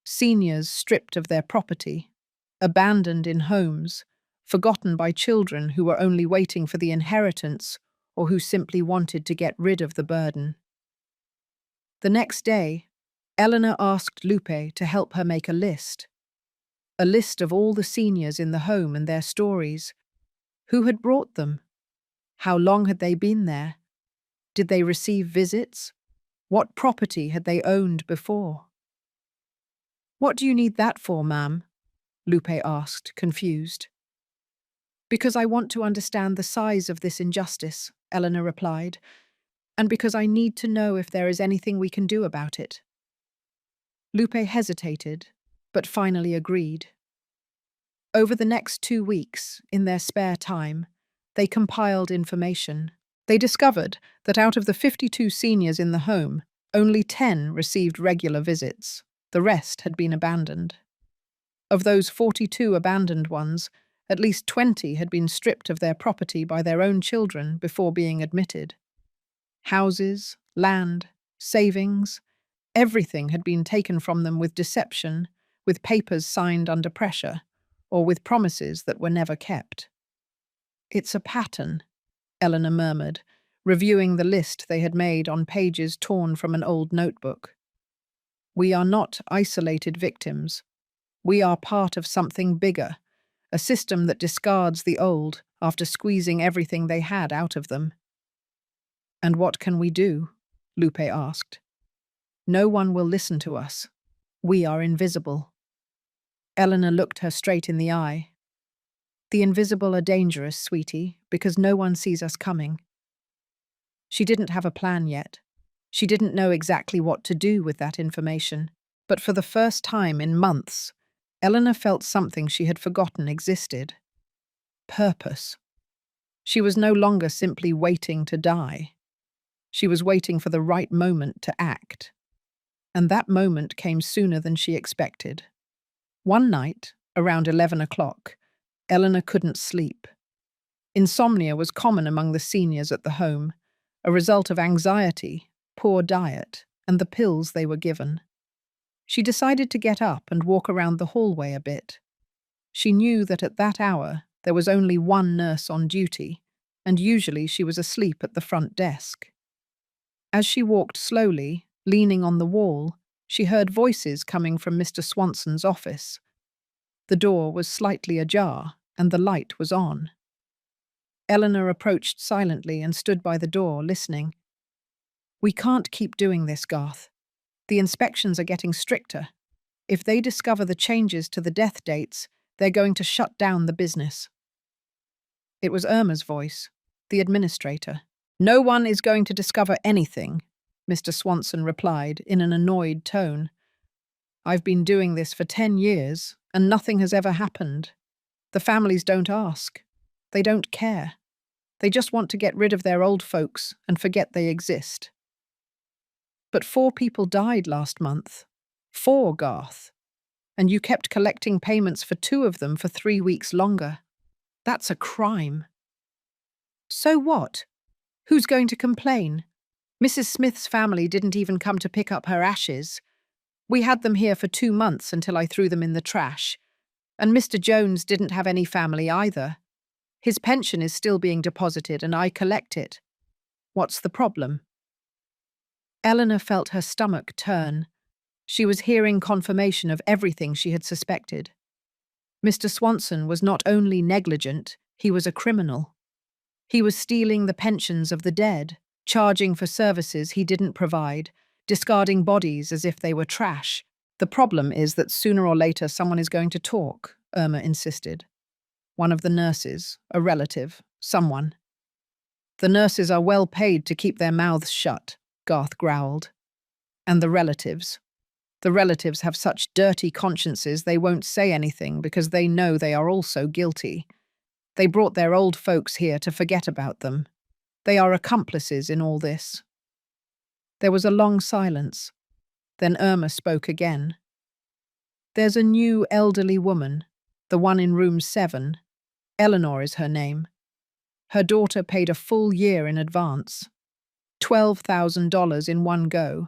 Seniors stripped of their property, abandoned in homes, forgotten by children who were only waiting for the inheritance or who simply wanted to get rid of the burden. The next day, Eleanor asked Lupe to help her make a list of all the seniors in the home and their stories. Who had brought them? How long had they been there? Did they receive visits? What property had they owned before? "What do you need that for, ma'am?" Lupe asked, confused. "Because I want to understand the size of this injustice," Eleanor replied, "and because I need to know if there is anything we can do about it." Lupe hesitated, but finally agreed. Over the next 2 weeks, in their spare time, they compiled information. They discovered that out of the 52 seniors in the home, only 10 received regular visits. The rest had been abandoned. Of those 42 abandoned ones, at least 20 had been stripped of their property by their own children before being admitted. Houses, land, savings, everything had been taken from them with deception, with papers signed under pressure, or with promises that were never kept. "It's a pattern," Eleanor murmured, reviewing the list they had made on pages torn from an old notebook. "We are not isolated victims. We are part of something bigger, a system that discards the old after squeezing everything they had out of them." "And what can we do?" Lupe asked. "No one will listen to us. We are invisible." Eleanor looked her straight in the eye. "The invisible are dangerous, sweetie, because no one sees us coming." She didn't have a plan yet. She didn't know exactly what to do with that information, but for the first time in months, Eleanor felt something she had forgotten existed. Purpose. She was no longer simply waiting to die. She was waiting for the right moment to act. And that moment came sooner than she expected. One night, around 11 o'clock, Eleanor couldn't sleep. Insomnia was common among the seniors at the home, a result of anxiety, poor diet, and the pills they were given. She decided to get up and walk around the hallway a bit. She knew that at that hour there was only one nurse on duty, and usually she was asleep at the front desk. As she walked slowly, leaning on the wall, she heard voices coming from Mr. Swanson's office. The door was slightly ajar, and the light was on. Eleanor approached silently and stood by the door, listening. "We can't keep doing this, Garth. The inspections are getting stricter. If they discover the changes to the death dates, they're going to shut down the business." It was Irma's voice, the administrator. "No one is going to discover anything," Mr. Swanson replied in an annoyed tone. "I've been doing this for 10 years, and nothing has ever happened. The families don't ask. They don't care. They just want to get rid of their old folks and forget they exist." "But 4 people died last month. 4, Garth. And you kept collecting payments for 2 of them for 3 weeks longer. That's a crime." "So what? Who's going to complain? Mrs. Smith's family didn't even come to pick up her ashes. We had them here for 2 months until I threw them in the trash. And Mr. Jones didn't have any family either. His pension is still being deposited and I collect it. What's the problem? Eleanor felt her stomach turn. She was hearing confirmation of everything she had suspected. Mr. Swanson was not only negligent, he was a criminal. He was stealing the pensions of the dead, charging for services he didn't provide, discarding bodies as if they were trash. The problem is that sooner or later someone is going to talk, Irma insisted. One of the nurses, a relative, someone. The nurses are well paid to keep their mouths shut, Garth growled. And the relatives. The relatives have such dirty consciences they won't say anything because they know they are also guilty. They brought their old folks here to forget about them. They are accomplices in all this. There was a long silence. Then Irma spoke again. There's a new elderly woman, the one in room 7. Eleanor is her name. Her daughter paid a full year in advance. $12,000 in one go.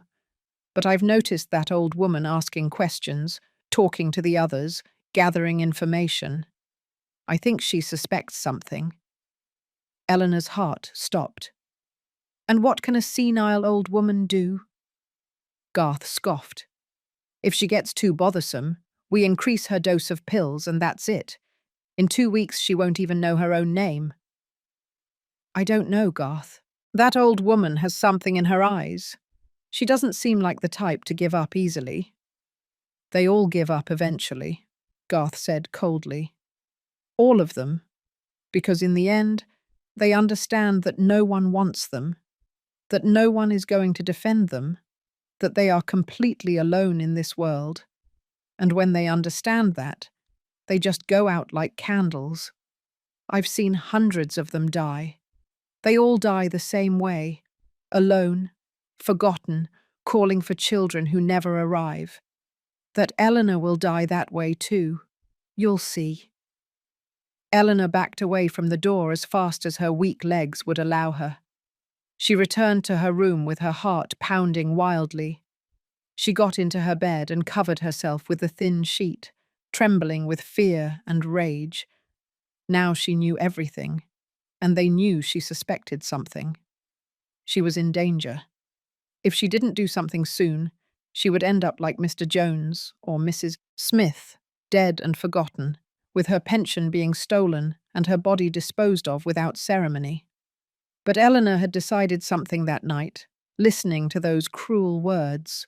But I've noticed that old woman asking questions, talking to the others, gathering information. I think she suspects something. Eleanor's heart stopped. And what can a senile old woman do? Garth scoffed. If she gets too bothersome, we increase her dose of pills and that's it. In 2 weeks she won't even know her own name. I don't know, Garth. That old woman has something in her eyes. She doesn't seem like the type to give up easily. They all give up eventually, Garth said coldly. All of them. Because in the end, they understand that no one wants them, that no one is going to defend them, that they are completely alone in this world. And when they understand that, they just go out like candles. I've seen hundreds of them die. They all die the same way, alone, forgotten, calling for children who never arrive. That Eleanor will die that way too. You'll see. Eleanor backed away from the door as fast as her weak legs would allow her. She returned to her room with her heart pounding wildly. She got into her bed and covered herself with the thin sheet, trembling with fear and rage. Now she knew everything, and they knew she suspected something. She was in danger. If she didn't do something soon, she would end up like Mr. Jones or Mrs. Smith, dead and forgotten, with her pension being stolen and her body disposed of without ceremony. But Eleanor had decided something that night, listening to those cruel words.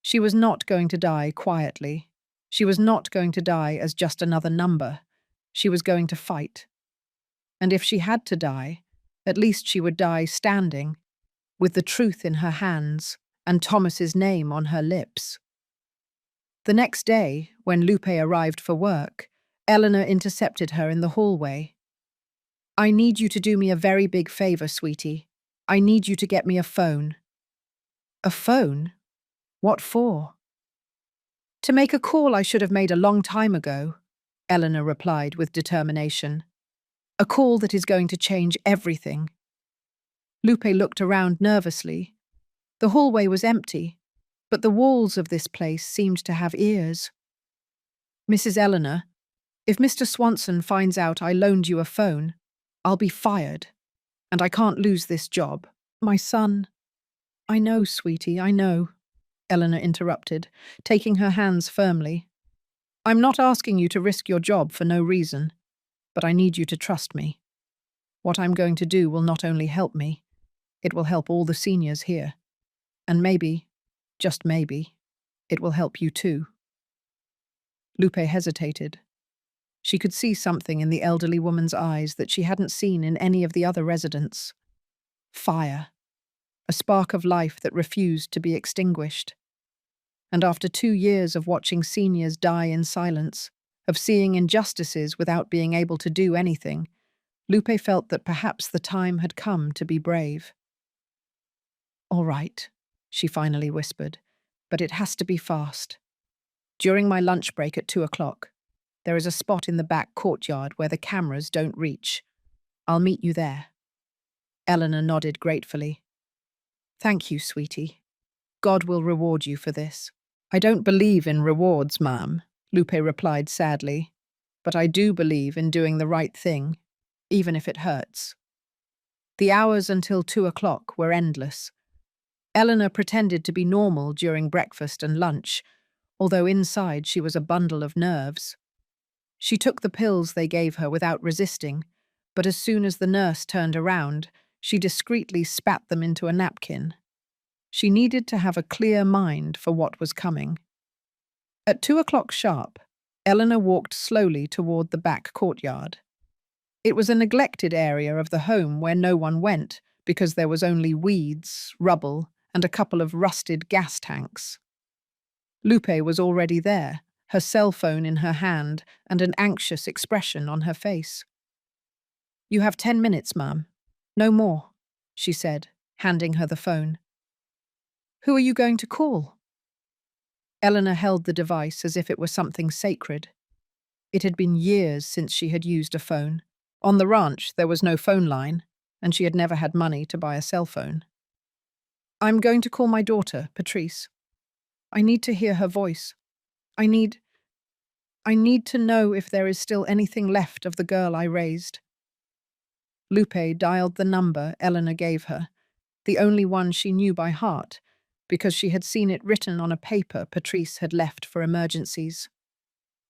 She was not going to die quietly. She was not going to die as just another number. She was going to fight. And if she had to die, at least she would die standing, with the truth in her hands and Thomas's name on her lips. The next day, when Lupe arrived for work, Eleanor intercepted her in the hallway. I need you to do me a very big favor, sweetie. I need you to get me a phone. A phone? What for? To make a call I should have made a long time ago, Eleanor replied with determination. A call that is going to change everything. Lupe looked around nervously. The hallway was empty, but the walls of this place seemed to have ears. Mrs. Eleanor, if Mr. Swanson finds out I loaned you a phone, I'll be fired, and I can't lose this job. My son. I know, sweetie, I know, Eleanor interrupted, taking her hands firmly. I'm not asking you to risk your job for no reason, but I need you to trust me. What I'm going to do will not only help me, it will help all the seniors here. And maybe, just maybe, it will help you too. Lupe hesitated. She could see something in the elderly woman's eyes that she hadn't seen in any of the other residents. Fire. A spark of life that refused to be extinguished. And after 2 years of watching seniors die in silence, of seeing injustices without being able to do anything, Lupe felt that perhaps the time had come to be brave. All right, she finally whispered, but it has to be fast. During my lunch break at 2:00, there is a spot in the back courtyard where the cameras don't reach. I'll meet you there. Eleanor nodded gratefully. Thank you, sweetie. God will reward you for this. I don't believe in rewards, ma'am, Lupe replied sadly, but I do believe in doing the right thing. even if it hurts. The hours until 2 o'clock were endless. Eleanor pretended to be normal during breakfast and lunch, although inside she was a bundle of nerves. She took the pills they gave her without resisting, but as soon as the nurse turned around, she discreetly spat them into a napkin. She needed to have a clear mind for what was coming. At 2 o'clock sharp, Eleanor walked slowly toward the back courtyard. It was a neglected area of the home where no one went because there was only weeds, rubble, and a couple of rusted gas tanks. Lupe was already there, her cell phone in her hand and an anxious expression on her face. "You have 10 minutes, ma'am. No more," she said, handing her the phone. "Who are you going to call?" Eleanor held the device as if it were something sacred. It had been years since she had used a phone. On the ranch, there was no phone line, and she had never had money to buy a cell phone. "I'm going to call my daughter, Patrice. I need to hear her voice. I need to know if there is still anything left of the girl I raised." Lupe dialed the number Eleanor gave her, the only one she knew by heart, because she had seen it written on a paper Patrice had left for emergencies.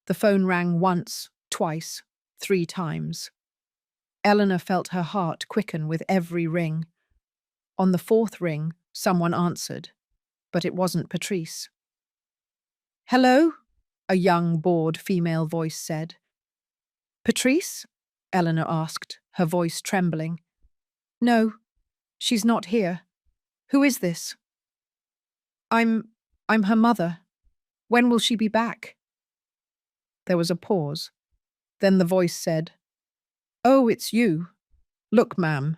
The phone rang once, twice, 3 times. Eleanor felt her heart quicken with every ring. On the 4th ring, someone answered, but it wasn't Patrice. "Hello?" a young, bored female voice said. "Patrice?" Eleanor asked, her voice trembling. "No, she's not here. Who is this?" I'm her mother. When will she be back?" There was a pause. Then the voice said, "Oh, it's you. Look, ma'am,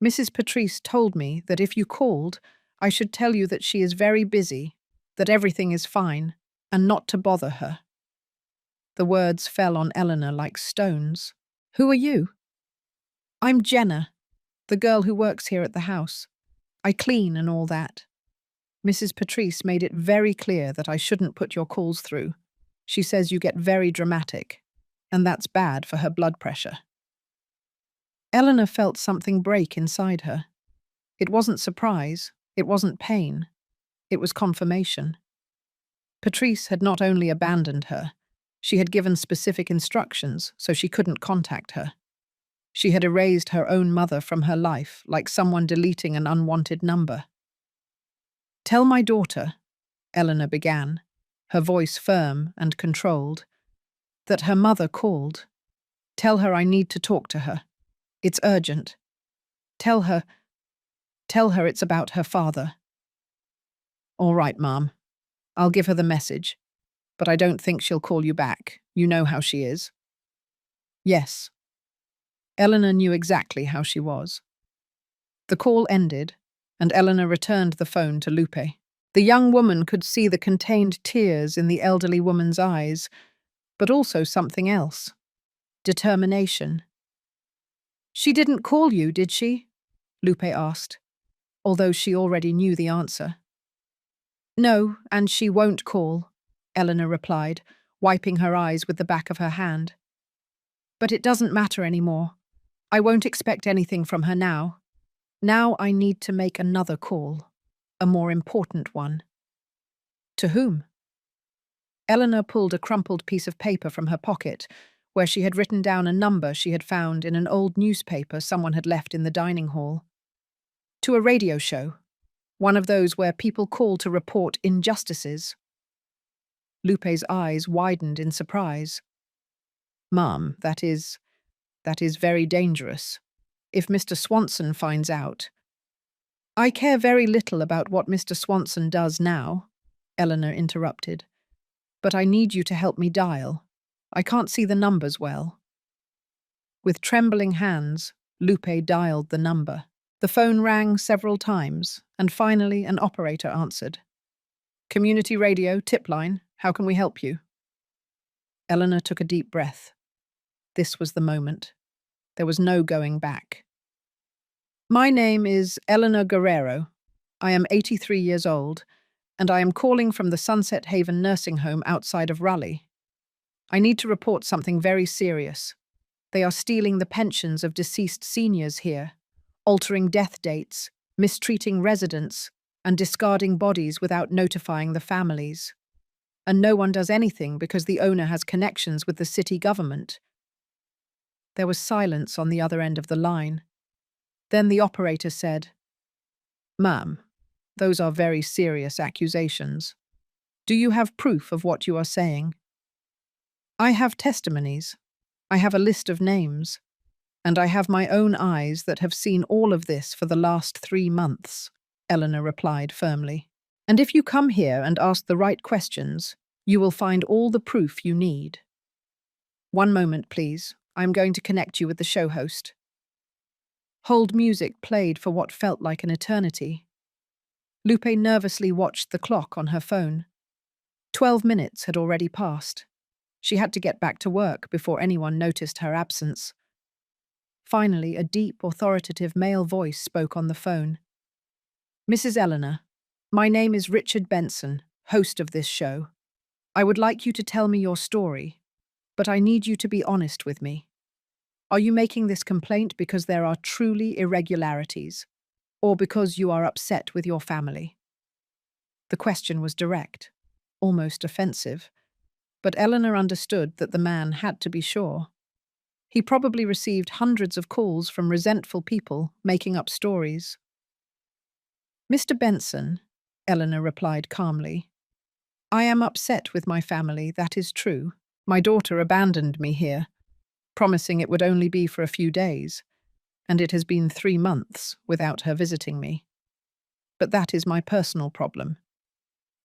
Mrs. Patrice told me that if you called, I should tell you that she is very busy, that everything is fine, and not to bother her." The words fell on Eleanor like stones. "Who are you?" "I'm Jenna, the girl who works here at the house. I clean and all that. Mrs. Patrice made it very clear that I shouldn't put your calls through. She says you get very dramatic, and that's bad for her blood pressure." Eleanor felt something break inside her. It wasn't surprise, it wasn't pain, it was confirmation. Patrice had not only abandoned her, she had given specific instructions so she couldn't contact her. She had erased her own mother from her life like someone deleting an unwanted number. "Tell my daughter," Eleanor began, her voice firm and controlled, "that her mother called. Tell her I need to talk to her. It's urgent. Tell her it's about her father." "All right, Mom. I'll give her the message, but I don't think she'll call you back. You know how she is." "Yes." Eleanor knew exactly how she was. The call ended, and Eleanor returned the phone to Lupe. The young woman could see the contained tears in the elderly woman's eyes, but also something else. Determination. "She didn't call you, did she?" Lupe asked, although she already knew the answer. "No, and she won't call," Eleanor replied, wiping her eyes with the back of her hand. "But it doesn't matter anymore. I won't expect anything from her now. Now I need to make another call, a more important one." "To whom?" Eleanor pulled a crumpled piece of paper from her pocket, where she had written down a number she had found in an old newspaper someone had left in the dining hall. "To a radio show, one of those where people call to report injustices." Lupe's eyes widened in surprise. "Ma'am, that is very dangerous. If Mr. Swanson finds out—" "I care very little about what Mr. Swanson does now," Eleanor interrupted. "But I need you to help me dial. I can't see the numbers well." With trembling hands, Lupe dialed the number. The phone rang several times, and finally an operator answered. "Community radio, tip line, how can we help you?" Eleanor took a deep breath. This was the moment. There was no going back. "My name is Eleanor Guerrero. I am 83 years old, and I am calling from the Sunset Haven nursing home outside of Raleigh. I need to report something very serious. They are stealing the pensions of deceased seniors here, altering death dates, mistreating residents, and discarding bodies without notifying the families. And no one does anything because the owner has connections with the city government. There was silence on the other end of the line. Then the operator said, "Ma'am, those are very serious accusations. Do you have proof of what you are saying?" "I have testimonies. I have a list of names. And I have my own eyes that have seen all of this for the last 3 months," Eleanor replied firmly. "And if you come here and ask the right questions, you will find all the proof you need." "One moment, please. I'm going to connect you with the show host." Hold music played for what felt like an eternity. Lupe nervously watched the clock on her phone. 12 minutes had already passed. She had to get back to work before anyone noticed her absence. Finally, a deep, authoritative male voice spoke on the phone. "Mrs. Eleanor, my name is Richard Benson, host of this show. I would like you to tell me your story, but I need you to be honest with me. Are you making this complaint because there are truly irregularities, or because you are upset with your family?" The question was direct, almost offensive, but Eleanor understood that the man had to be sure. He probably received hundreds of calls from resentful people making up stories. "Mr. Benson," Eleanor replied calmly, "I am upset with my family, that is true. My daughter abandoned me here, promising it would only be for a few days, and it has been 3 months without her visiting me. But that is my personal problem.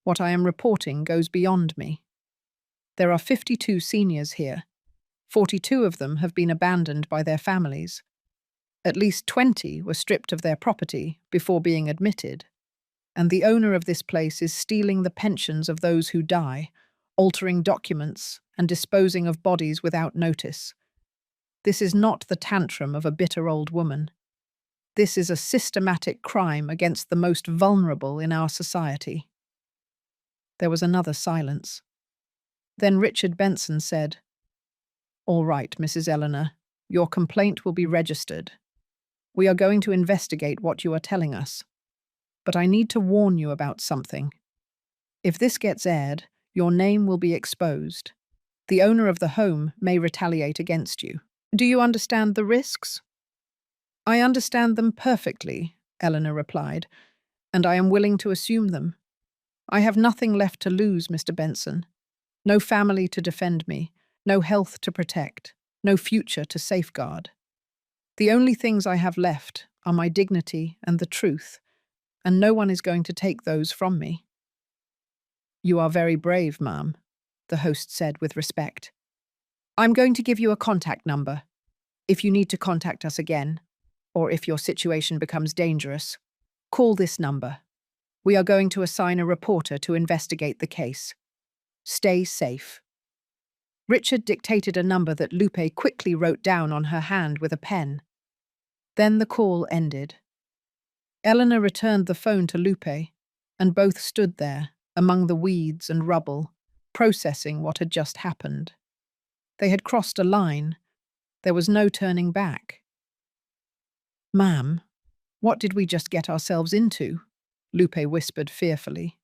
What I am reporting goes beyond me. There are 52 seniors here. 42 of them have been abandoned by their families. At least 20 were stripped of their property before being admitted. And the owner of this place is stealing the pensions of those who die, altering documents, and disposing of bodies without notice. This is not the tantrum of a bitter old woman. This is a systematic crime against the most vulnerable in our society." There was another silence. Then Richard Benson said, "All right, Mrs. Eleanor, your complaint will be registered. We are going to investigate what you are telling us. But I need to warn you about something. If this gets aired, your name will be exposed. The owner of the home may retaliate against you. Do you understand the risks?" "I understand them perfectly," Eleanor replied, "and I am willing to assume them. I have nothing left to lose, Mr. Benson. No family to defend me, no health to protect, no future to safeguard. The only things I have left are my dignity and the truth, and no one is going to take those from me." "You are very brave, ma'am," the host said with respect. "I'm going to give you a contact number. If you need to contact us again, or if your situation becomes dangerous, call this number. We are going to assign a reporter to investigate the case. Stay safe." Richard dictated a number that Lupe quickly wrote down on her hand with a pen. Then the call ended. Eleanor returned the phone to Lupe, and both stood there, among the weeds and rubble, processing what had just happened. They had crossed a line. There was no turning back. "Ma'am, what did we just get ourselves into?" Lupe whispered fearfully.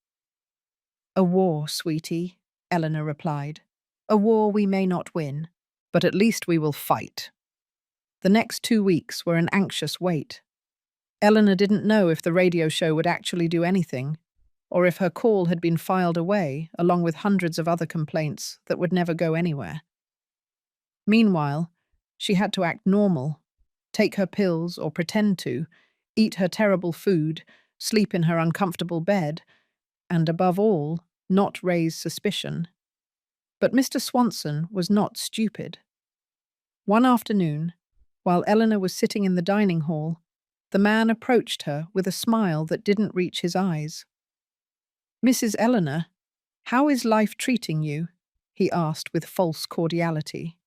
"A war, sweetie," Eleanor replied. "A war we may not win, but at least we will fight." The next 2 weeks were an anxious wait. Eleanor didn't know if the radio show would actually do anything, or if her call had been filed away along with hundreds of other complaints that would never go anywhere. Meanwhile, she had to act normal, take her pills or pretend to, eat her terrible food, sleep in her uncomfortable bed, and above all, not raise suspicion. But Mr. Swanson was not stupid. One afternoon, while Eleanor was sitting in the dining hall, the man approached her with a smile that didn't reach his eyes. "Mrs. Eleanor, how is life treating you?" he asked with false cordiality.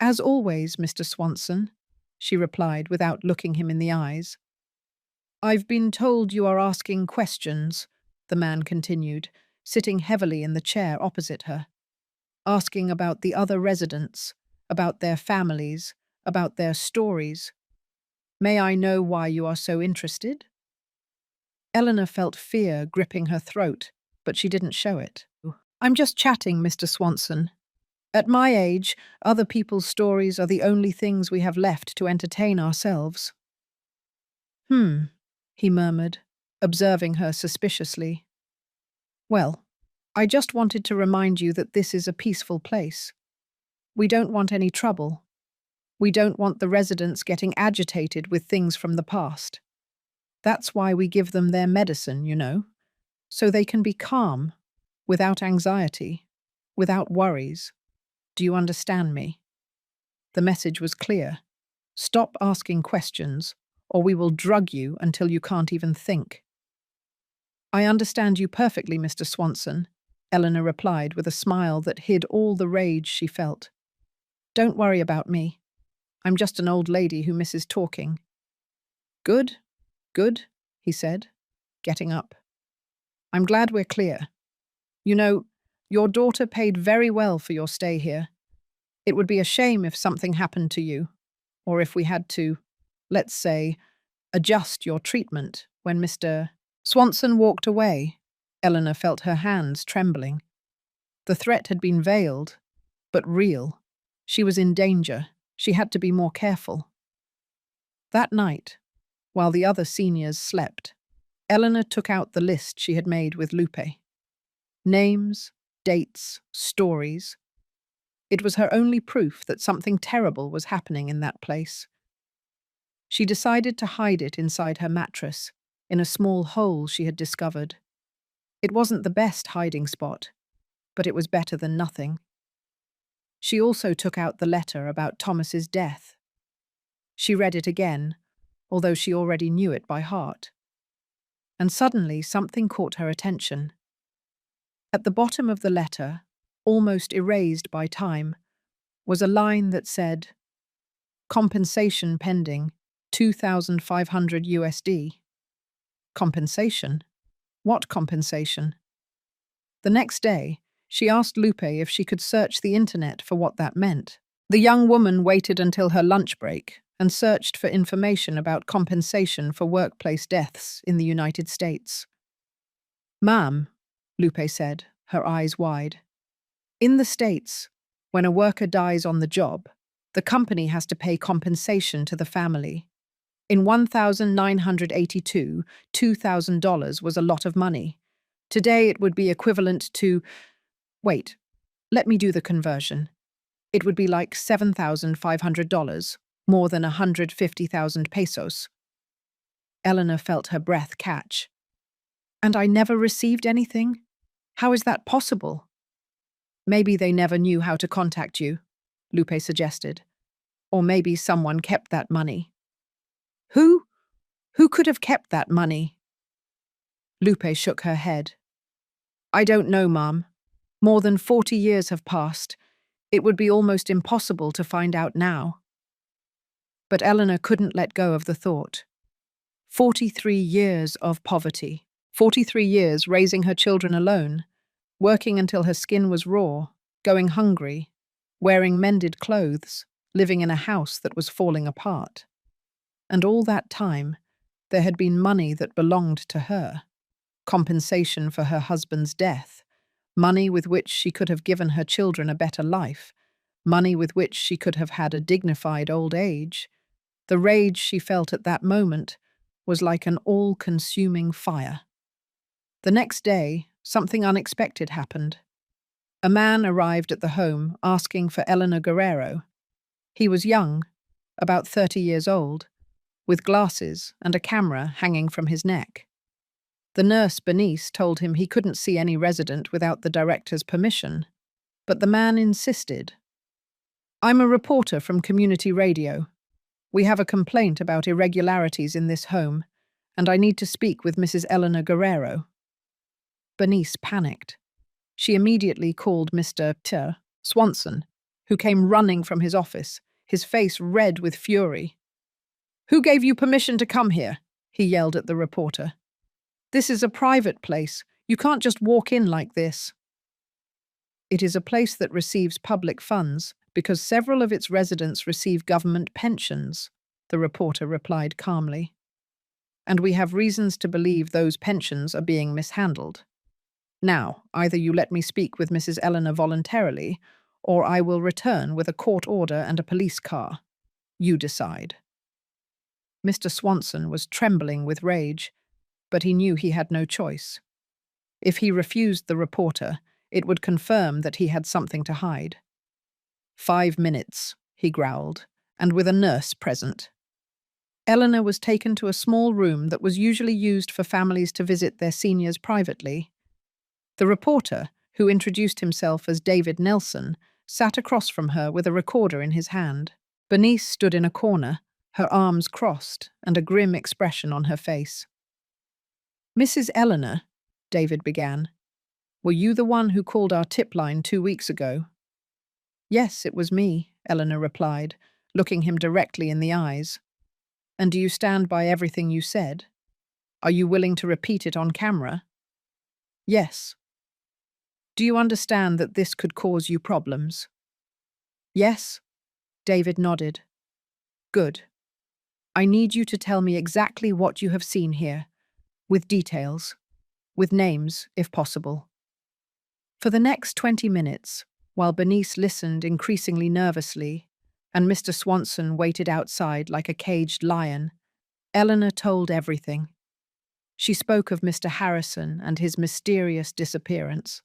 "As always, Mr. Swanson," she replied without looking him in the eyes. "I've been told you are asking questions," the man continued, sitting heavily in the chair opposite her. "Asking about the other residents, about their families, about their stories. May I know why you are so interested? Eleanor felt fear gripping her throat, but she didn't show it. I'm just chatting, Mr. Swanson. At my age, other people's stories are the only things we have left to entertain ourselves. He murmured, observing her suspiciously. Well, I just wanted to remind you that this is a peaceful place. We don't want any trouble. We don't want the residents getting agitated with things from the past. That's why we give them their medicine, you know, so they can be calm, without anxiety, without worries. Do you understand me? The message was clear. Stop asking questions, or we will drug you until you can't even think. I understand you perfectly, Mr. Swanson, Eleanor replied with a smile that hid all the rage she felt. Don't worry about me. I'm just an old lady who misses talking. Good, good, he said, getting up. I'm glad we're clear. You know, your daughter paid very well for your stay here. It would be a shame if something happened to you, or if we had to, let's say, adjust your treatment when Mr. Swanson walked away. Eleanor felt her hands trembling. The threat had been veiled, but real. She was in danger. She had to be more careful. That night, while the other seniors slept, Eleanor took out the list she had made with Lupe. Names, dates, stories. It was her only proof that something terrible was happening in that place. She decided to hide it inside her mattress, in a small hole she had discovered. It wasn't the best hiding spot, but it was better than nothing. She also took out the letter about Thomas's death. She read it again, although she already knew it by heart. And suddenly something caught her attention. At the bottom of the letter, almost erased by time, was a line that said, "Compensation pending, 2,500 USD. Compensation? What compensation? The next day, she asked Lupe if she could search the internet for what that meant. The young woman waited until her lunch break and searched for information about compensation for workplace deaths in the United States. Ma'am, Lupe said, her eyes wide. In the States, when a worker dies on the job, the company has to pay compensation to the family. In 1982, $2,000 was a lot of money. Today it would be equivalent to… Wait, let me do the conversion. It would be like $7,500, more than 150,000 pesos. Eleanor felt her breath catch. And I never received anything? How is that possible? Maybe they never knew how to contact you, Lupe suggested. Or maybe someone kept that money. Who? Who could have kept that money? Lupe shook her head. I don't know, Ma'am. More than 40 years have passed. It would be almost impossible to find out now. But Eleanor couldn't let go of the thought. 43 years of poverty. 43 years raising her children alone, working until her skin was raw, going hungry, wearing mended clothes, living in a house that was falling apart. And all that time, there had been money that belonged to her. Compensation for her husband's death. Money with which she could have given her children a better life. Money with which she could have had a dignified old age. The rage she felt at that moment was like an all-consuming fire. The next day, something unexpected happened. A man arrived at the home asking for Eleanor Guerrero. He was young, about 30 years old, with glasses and a camera hanging from his neck. The nurse, Bernice, told him he couldn't see any resident without the director's permission, but the man insisted. I'm a reporter from community radio. We have a complaint about irregularities in this home, and I need to speak with Mrs. Eleanor Guerrero. Bernice panicked. She immediately called Mr. Swanson, who came running from his office, his face red with fury. Who gave you permission to come here? He yelled at the reporter. This is a private place. You can't just walk in like this. It is a place that receives public funds Because several of its residents receive government pensions, the reporter replied calmly. And we have reasons to believe those pensions are being mishandled. Now, either you let me speak with Mrs. Eleanor voluntarily, or I will return with a court order and a police car. You decide. Mr. Swanson was trembling with rage, but he knew he had no choice. If he refused the reporter, it would confirm that he had something to hide. 5 minutes, he growled, and with a nurse present. Eleanor was taken to a small room that was usually used for families to visit their seniors privately. The reporter, who introduced himself as David Nelson, sat across from her with a recorder in his hand. Bernice stood in a corner, her arms crossed and a grim expression on her face. Mrs. Eleanor, David began, were you the one who called our tip line 2 weeks ago? Yes, it was me, Eleanor replied, looking him directly in the eyes. And do you stand by everything you said? Are you willing to repeat it on camera? Yes. Do you understand that this could cause you problems? Yes, David nodded. Good. I need you to tell me exactly what you have seen here, with details, with names, if possible. For the next 20 minutes, while Bernice listened increasingly nervously, and Mr. Swanson waited outside like a caged lion, Eleanor told everything. She spoke of Mr. Harrison and his mysterious disappearance.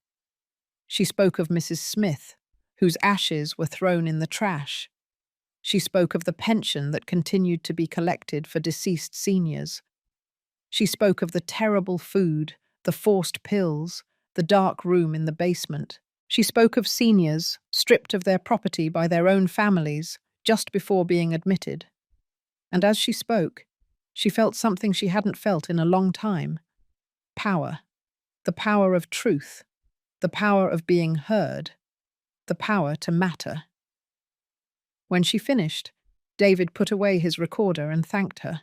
She spoke of Mrs. Smith, whose ashes were thrown in the trash. She spoke of the pension that continued to be collected for deceased seniors. She spoke of the terrible food, the forced pills, the dark room in the basement. She spoke of seniors stripped of their property by their own families just before being admitted. And as she spoke, she felt something she hadn't felt in a long time. Power. The power of truth. The power of being heard. The power to matter. When she finished, David put away his recorder and thanked her.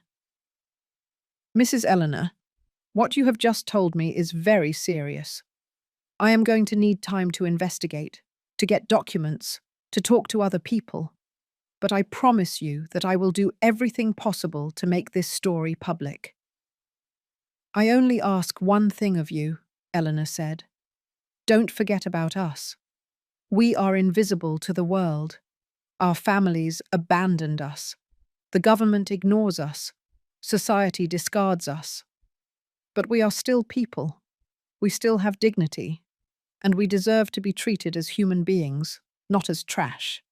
Mrs. Eleanor, what you have just told me is very serious. I am going to need time to investigate, to get documents, to talk to other people. But I promise you that I will do everything possible to make this story public. I only ask one thing of you, Eleanor said. Don't forget about us. We are invisible to the world. Our families abandoned us. The government ignores us. Society discards us. But we are still people. We still have dignity. And we deserve to be treated as human beings, not as trash.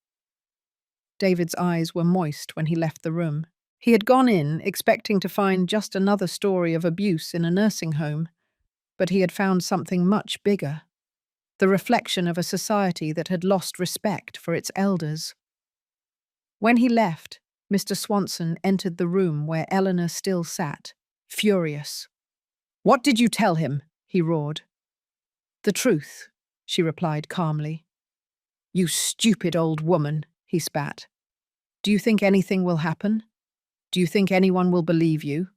David's eyes were moist when he left the room. He had gone in expecting to find just another story of abuse in a nursing home, but he had found something much bigger. The reflection of a society that had lost respect for its elders. When he left, Mr. Swanson entered the room where Eleanor still sat, furious. "What did you tell him?" he roared. "The truth," she replied calmly. "You stupid old woman," he spat. "Do you think anything will happen? Do you think anyone will believe you?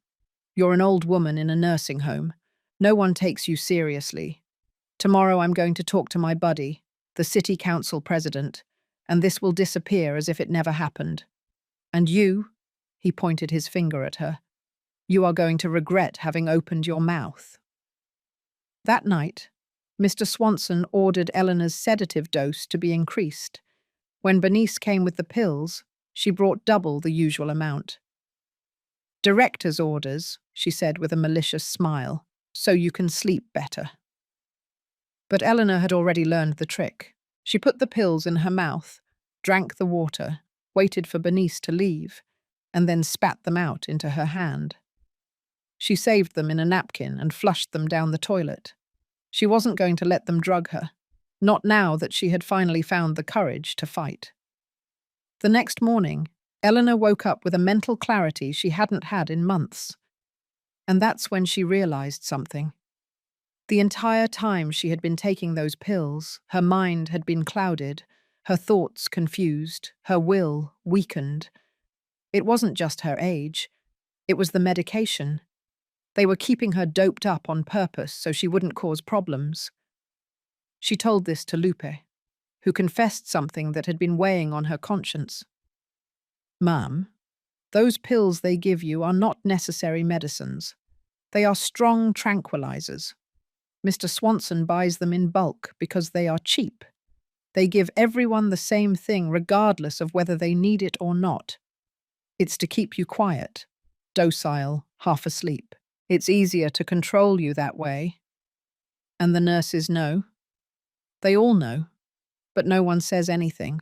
You're an old woman in a nursing home. No one takes you seriously. Tomorrow I'm going to talk to my buddy, the city council president, and this will disappear as if it never happened. And you," he pointed his finger at her, "you are going to regret having opened your mouth." That night, Mr. Swanson ordered Eleanor's sedative dose to be increased. When Bernice came with the pills, she brought double the usual amount. "Director's orders," she said with a malicious smile, "so you can sleep better." But Eleanor had already learned the trick. She put the pills in her mouth, drank the water, waited for Bernice to leave, and then spat them out into her hand. She saved them in a napkin and flushed them down the toilet. She wasn't going to let them drug her, not now that she had finally found the courage to fight. The next morning, Eleanor woke up with a mental clarity she hadn't had in months. And that's when she realized something. The entire time she had been taking those pills, her mind had been clouded, her thoughts confused, her will weakened. It wasn't just her age. It was the medication. They were keeping her doped up on purpose so she wouldn't cause problems. She told this to Lupe. who confessed something that had been weighing on her conscience. "Ma'am, those pills they give you are not necessary medicines. They are strong tranquilizers. Mr. Swanson buys them in bulk because they are cheap. They give everyone the same thing regardless of whether they need it or not. It's to keep you quiet, docile, half asleep. It's easier to control you that way." And the nurses know. They all know, but no one says anything.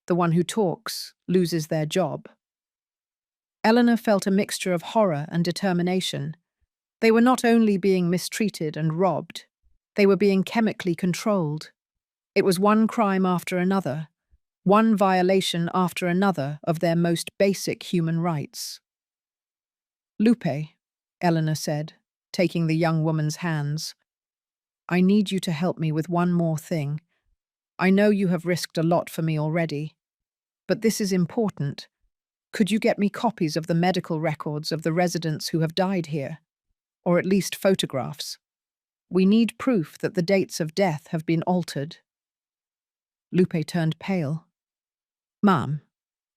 The one who talks loses their job. Eleanor felt a mixture of horror and determination. They were not only being mistreated and robbed, they were being chemically controlled. It was one crime after another, one violation after another of their most basic human rights. "Lupe," Eleanor said, taking the young woman's hands, "I need you to help me with one more thing. I know you have risked a lot for me already, but this is important. Could you get me copies of the medical records of the residents who have died here? Or at least photographs? We need proof that the dates of death have been altered." Lupe turned pale. "Ma'am,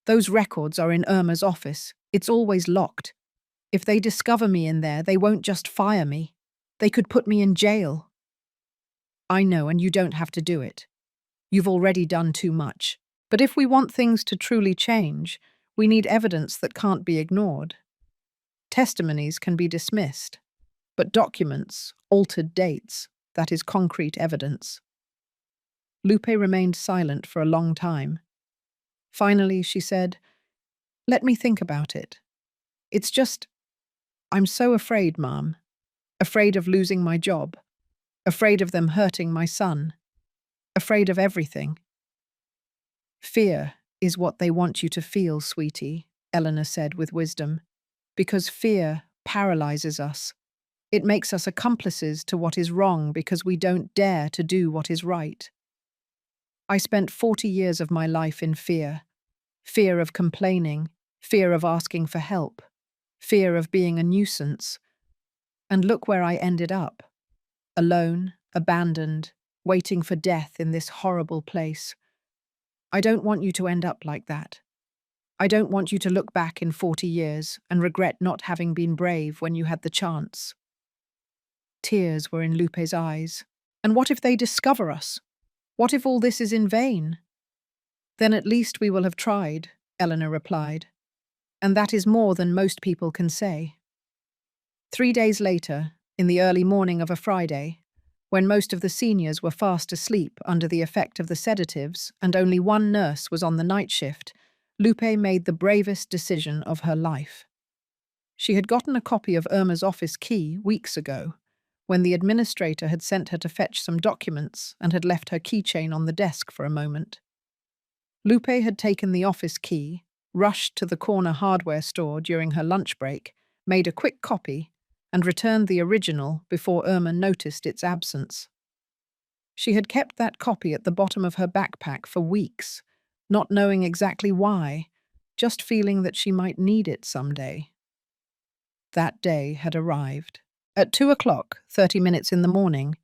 those records are in Irma's office. It's always locked. If they discover me in there, they won't just fire me. They could put me in jail." "I know, and you don't have to do it. You've already done too much. But if we want things to truly change, we need evidence that can't be ignored. Testimonies can be dismissed, but documents, altered dates, that is concrete evidence." Lupe remained silent for a long time. Finally, she said, "Let me think about it. It's just, I'm so afraid, Ma'am. Afraid of losing my job. Afraid of them hurting my son. Afraid of everything." "Fear is what they want you to feel, sweetie," Eleanor said with wisdom, "because fear paralyzes us. It makes us accomplices to what is wrong because we don't dare to do what is right. I spent 40 years of my life in fear. Fear of complaining, fear of asking for help, fear of being a nuisance. And look where I ended up. Alone, abandoned, waiting for death in this horrible place. I don't want you to end up like that. I don't want you to look back in 40 years and regret not having been brave when you had the chance." Tears were in Lupe's eyes. "And what if they discover us? What if all this is in vain?" "Then at least we will have tried," Eleanor replied. "And that is more than most people can say." 3 days later, in the early morning of a Friday, when most of the seniors were fast asleep under the effect of the sedatives and only one nurse was on the night shift, Lupe made the bravest decision of her life. She had gotten a copy of Irma's office key weeks ago, when the administrator had sent her to fetch some documents and had left her keychain on the desk for a moment. Lupe had taken the office key, rushed to the corner hardware store during her lunch break, made a quick copy, and returned the original before Irma noticed its absence. She had kept that copy at the bottom of her backpack for weeks, not knowing exactly why, just feeling that she might need it someday. That day had arrived. At 2:00, 30 minutes in the morning,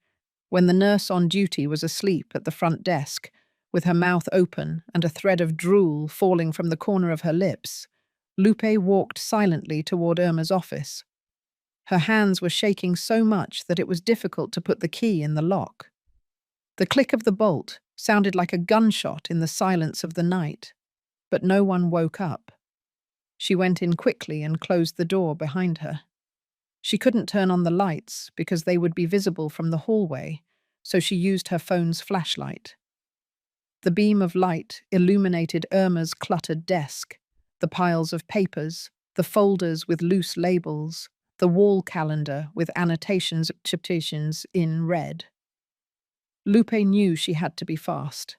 when the nurse on duty was asleep at the front desk, with her mouth open and a thread of drool falling from the corner of her lips, Lupe walked silently toward Irma's office. Her hands were shaking so much that it was difficult to put the key in the lock. The click of the bolt sounded like a gunshot in the silence of the night, but no one woke up. She went in quickly and closed the door behind her. She couldn't turn on the lights because they would be visible from the hallway, so she used her phone's flashlight. The beam of light illuminated Irma's cluttered desk, the piles of papers, the folders with loose labels, the wall calendar with annotations in red. Lupe knew she had to be fast.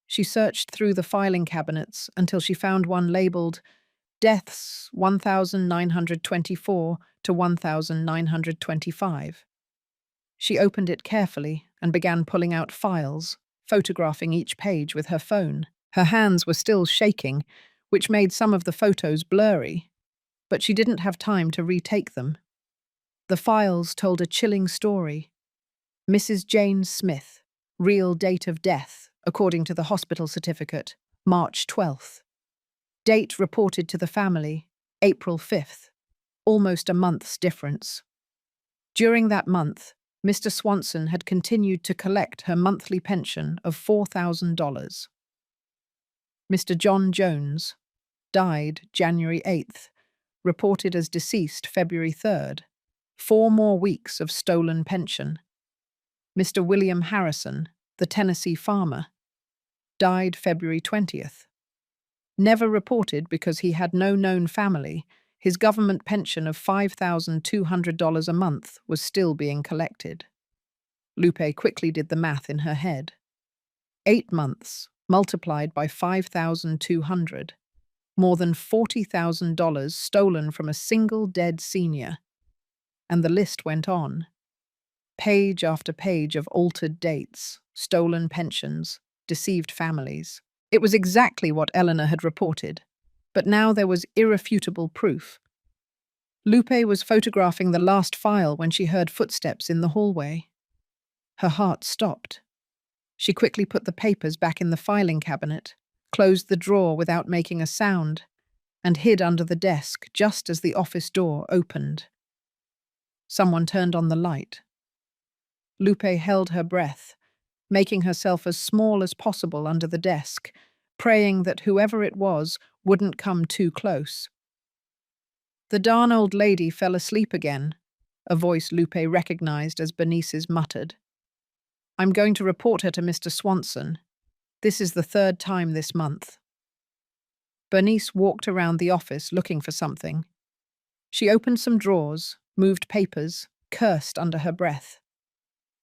She searched through the filing cabinets until she found one labeled Deaths 1924 to 1925. She opened it carefully and began pulling out files, photographing each page with her phone. Her hands were still shaking, which made some of the photos blurry, but she didn't have time to retake them. The files told a chilling story. Mrs. Jane Smith, real date of death, according to the hospital certificate, March 12th. Date reported to the family, April 5th. Almost a month's difference. During that month, Mr. Swanson had continued to collect her monthly pension of $4,000. Mr. John Jones died January 8th, reported as deceased February 3rd. 4 more weeks of stolen pension. Mr. William Harrison, the Tennessee farmer, died February 20th. Never reported because he had no known family, his government pension of $5,200 a month was still being collected. Lupe quickly did the math in her head. 8 months, multiplied by 5,200, more than $40,000 stolen from a single dead senior. And the list went on. Page after page of altered dates, stolen pensions, deceived families. It was exactly what Eleanor had reported, but now there was irrefutable proof. Lupe was photographing the last file when she heard footsteps in the hallway. Her heart stopped. She quickly put the papers back in the filing cabinet, closed the drawer without making a sound, and hid under the desk just as the office door opened. Someone turned on the light. Lupe held her breath, making herself as small as possible under the desk, praying that whoever it was wouldn't come too close. "The darn old lady fell asleep again," a voice Lupe recognized as Bernice's muttered. "I'm going to report her to Mr. Swanson. This is the 3rd time this month." Bernice walked around the office looking for something. She opened some drawers, moved papers, cursed under her breath.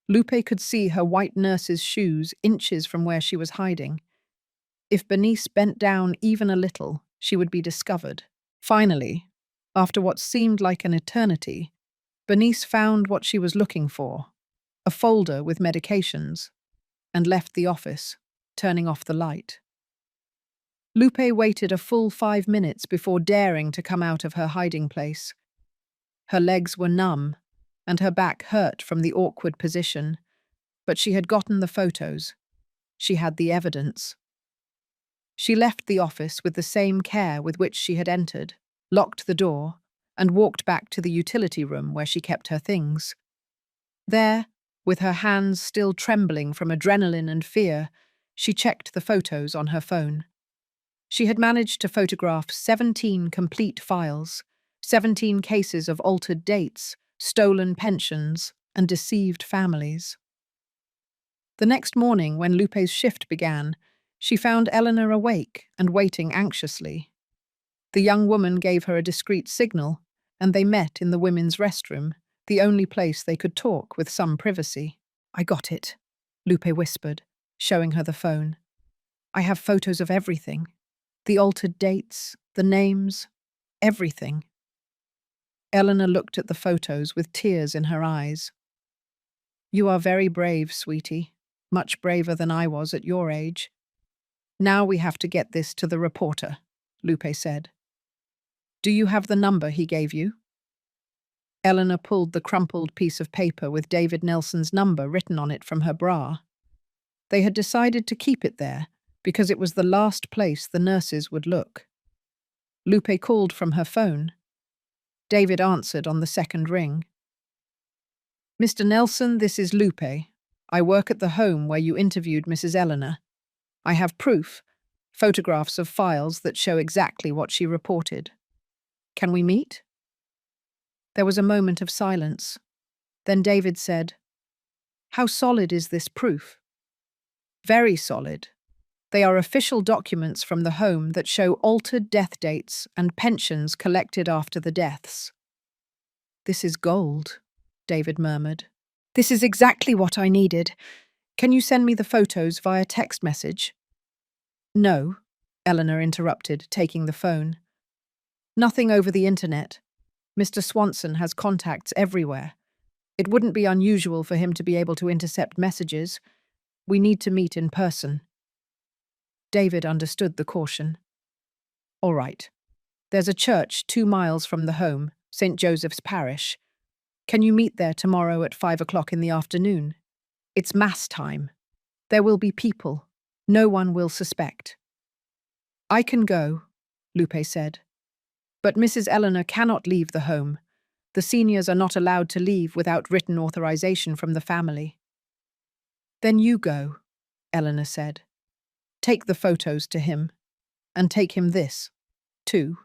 Lupe could see her white nurse's shoes inches from where she was hiding. If Bernice bent down even a little, she would be discovered. Finally, after what seemed like an eternity, Bernice found what she was looking for, a folder with medications, and left the office, turning off the light. Lupe waited a full 5 minutes before daring to come out of her hiding place. Her legs were numb, and her back hurt from the awkward position, but she had gotten the photos. She had the evidence. She left the office with the same care with which she had entered, locked the door, and walked back to the utility room where she kept her things. There, with her hands still trembling from adrenaline and fear, she checked the photos on her phone. She had managed to photograph 17 complete files, 17 cases of altered dates, stolen pensions, and deceived families. The next morning, when Lupe's shift began, she found Eleanor awake and waiting anxiously. The young woman gave her a discreet signal, and they met in the women's restroom, the only place they could talk with some privacy. "I got it," Lupe whispered, showing her the phone. "I have photos of everything. The altered dates, the names, everything." Eleanor looked at the photos with tears in her eyes. "You are very brave, sweetie. Much braver than I was at your age. Now we have to get this to the reporter," Lupe said. "Do you have the number he gave you?" Eleanor pulled the crumpled piece of paper with David Nelson's number written on it from her bra. They had decided to keep it there because it was the last place the nurses would look. Lupe called from her phone. David answered on the second ring. "Mr. Nelson, this is Lupe. I work at the home where you interviewed Mrs. Eleanor. I have proof, photographs of files that show exactly what she reported. Can we meet?" There was a moment of silence. Then David said, "How solid is this proof?" "Very solid. They are official documents from the home that show altered death dates and pensions collected after the deaths." "This is gold," David murmured. "This is exactly what I needed. Can you send me the photos via text message?" "No," Eleanor interrupted, taking the phone. "Nothing over the internet. Mr. Swanson has contacts everywhere. It wouldn't be unusual for him to be able to intercept messages. We need to meet in person." David understood the caution. "All right. There's a church 2 miles from the home, St. Joseph's Parish. Can you meet there tomorrow at 5 o'clock in the afternoon? It's mass time. There will be people. No one will suspect. I can go, Lupe said. But Mrs. Eleanor cannot leave the home. The seniors are not allowed to leave without written authorization from the family. Then you go, Eleanor said. Take the photos to him, and take him this, too.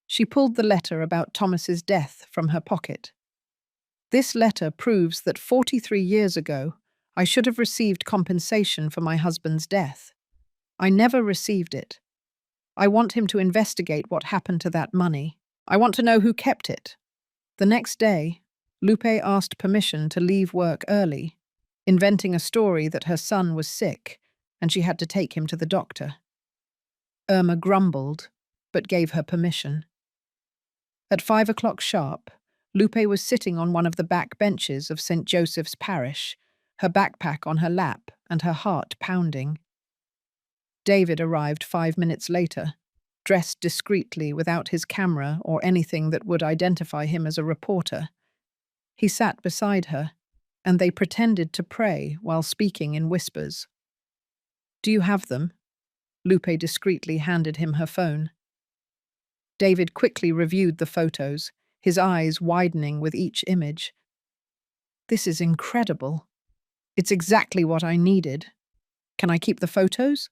She pulled the letter about Thomas's death from her pocket. This letter proves that 43 years ago, I should have received compensation for my husband's death. I never received it. I want him to investigate what happened to that money. I want to know who kept it. The next day, Lupe asked permission to leave work early, inventing a story that her son was sick and she had to take him to the doctor. Irma grumbled, but gave her permission. At 5 o'clock sharp, Lupe was sitting on one of the back benches of St. Joseph's Parish, her backpack on her lap and her heart pounding. David arrived 5 minutes later, dressed discreetly without his camera or anything that would identify him as a reporter. He sat beside her, and they pretended to pray while speaking in whispers. Do you have them? Lupe discreetly handed him her phone. David quickly reviewed the photos, his eyes widening with each image. This is incredible. It's exactly what I needed. Can I keep the photos?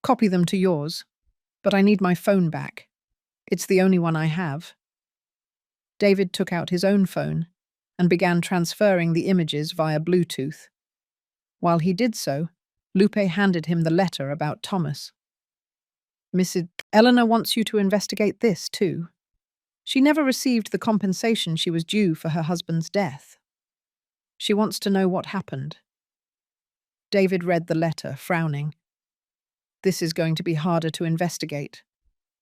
Copy them to yours, but I need my phone back. It's the only one I have. David took out his own phone and began transferring the images via Bluetooth. While he did so, Lupe handed him the letter about Thomas. Mrs. Eleanor wants you to investigate this, too. She never received the compensation she was due for her husband's death. She wants to know what happened. David read the letter, frowning. This is going to be harder to investigate.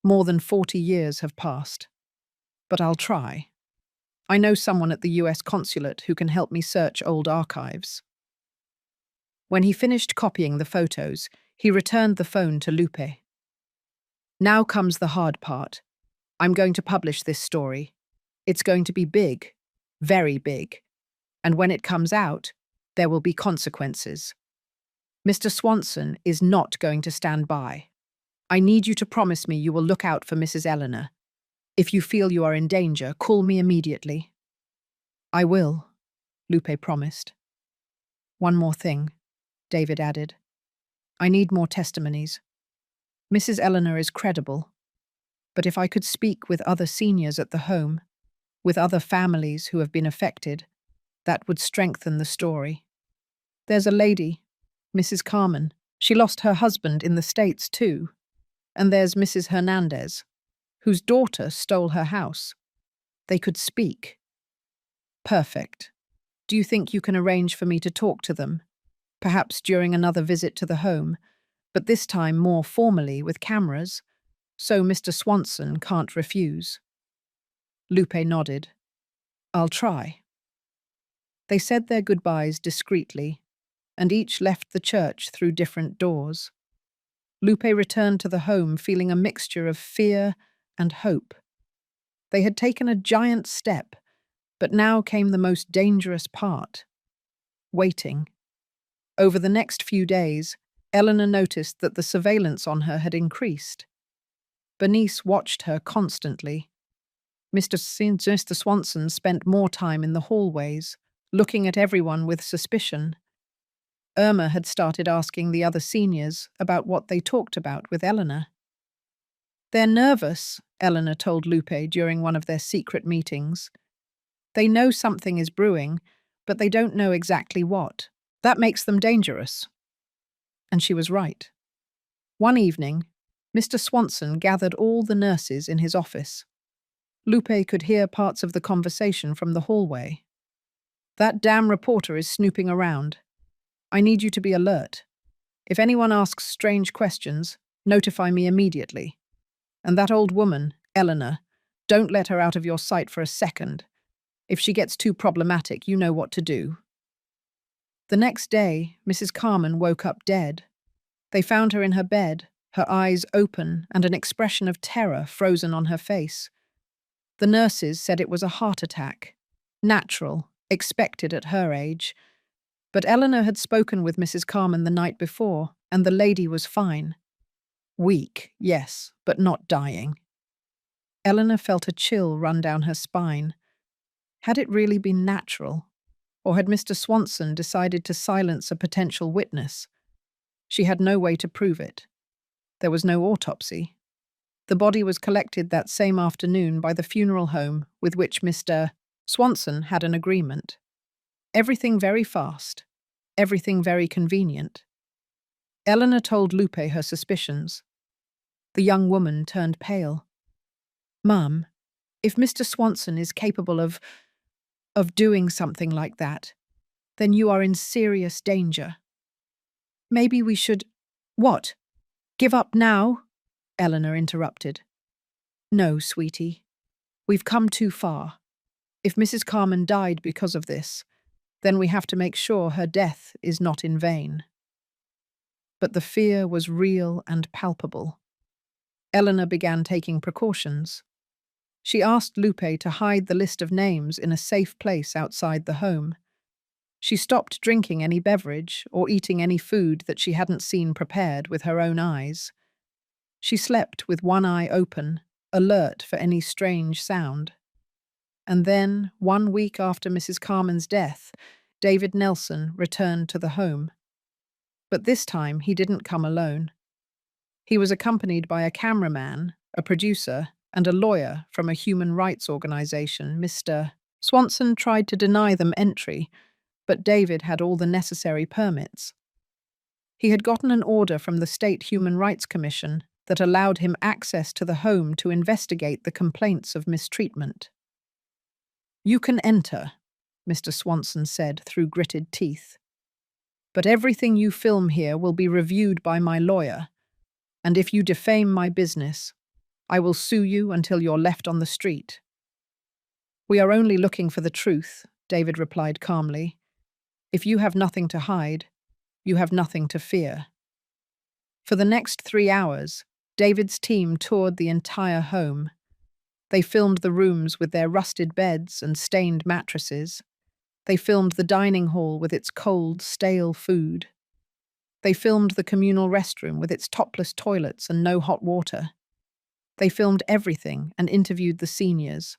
More than 40 years have passed. But I'll try. I know someone at the US consulate who can help me search old archives. When he finished copying the photos, he returned the phone to Lupe. Now comes the hard part. I'm going to publish this story. It's going to be big, very big. And when it comes out, there will be consequences. Mr. Swanson is not going to stand by. I need you to promise me you will look out for Mrs. Eleanor. If you feel you are in danger, call me immediately. I will, Lupe promised. One more thing, David added. I need more testimonies. Mrs. Eleanor is credible, but if I could speak with other seniors at the home, with other families who have been affected, that would strengthen the story. There's a lady, Mrs. Carmen. She lost her husband in the States too. And there's Mrs. Hernandez, whose daughter stole her house. They could speak. Perfect. Do you think you can arrange for me to talk to them? Perhaps during another visit to the home, but this time more formally with cameras, so Mr. Swanson can't refuse. Lupe nodded. I'll try. They said their goodbyes discreetly, and each left the church through different doors. Lupe returned to the home feeling a mixture of fear and hope. They had taken a giant step, but now came the most dangerous part. Waiting. Over the next few days, Eleanor noticed that the surveillance on her had increased. Bernice watched her constantly. Mr. Swanson spent more time in the hallways, looking at everyone with suspicion. Irma had started asking the other seniors about what they talked about with Eleanor. They're nervous, Eleanor told Lupe during one of their secret meetings. They know something is brewing, but they don't know exactly what. That makes them dangerous. And she was right. One evening, Mr. Swanson gathered all the nurses in his office. Lupe could hear parts of the conversation from the hallway. That damn reporter is snooping around. I need you to be alert. If anyone asks strange questions, notify me immediately. And that old woman, Eleanor, don't let her out of your sight for a second. If she gets too problematic, you know what to do. The next day, Mrs. Carmen woke up dead. They found her in her bed, her eyes open and an expression of terror frozen on her face. The nurses said it was a heart attack. Natural, expected at her age. But Eleanor had spoken with Mrs. Carman the night before, and the lady was fine. Weak, yes, but not dying. Eleanor felt a chill run down her spine. Had it really been natural? Or had Mr. Swanson decided to silence a potential witness? She had no way to prove it. There was no autopsy. The body was collected that same afternoon by the funeral home with which Mr. Swanson had an agreement. Everything very fast. Everything very convenient. Eleanor told Lupe her suspicions. The young woman turned pale. "Mum, if Mr. Swanson is capable of doing something like that, then you are in serious danger. Maybe we should—" "What? Give up now?" Eleanor interrupted. "No, sweetie. We've come too far. If Mrs. Carman died because of this, then we have to make sure her death is not in vain." But the fear was real and palpable. Eleanor began taking precautions. She asked Lupe to hide the list of names in a safe place outside the home. She stopped drinking any beverage or eating any food that she hadn't seen prepared with her own eyes. She slept with one eye open, alert for any strange sound. And then, 1 week after Mrs. Carman's death, David Nelson returned to the home. But this time he didn't come alone. He was accompanied by a cameraman, a producer, and a lawyer from a human rights organization. Mr. Swanson tried to deny them entry, but David had all the necessary permits. He had gotten an order from the State Human Rights Commission that allowed him access to the home to investigate the complaints of mistreatment. "You can enter," Mr. Swanson said through gritted teeth. "But everything you film here will be reviewed by my lawyer, and if you defame my business, I will sue you until you're left on the street." "We are only looking for the truth," David replied calmly. "If you have nothing to hide, you have nothing to fear." For the next 3 hours, David's team toured the entire home. They filmed the rooms with their rusted beds and stained mattresses. They filmed the dining hall with its cold, stale food. They filmed the communal restroom with its topless toilets and no hot water. They filmed everything and interviewed the seniors.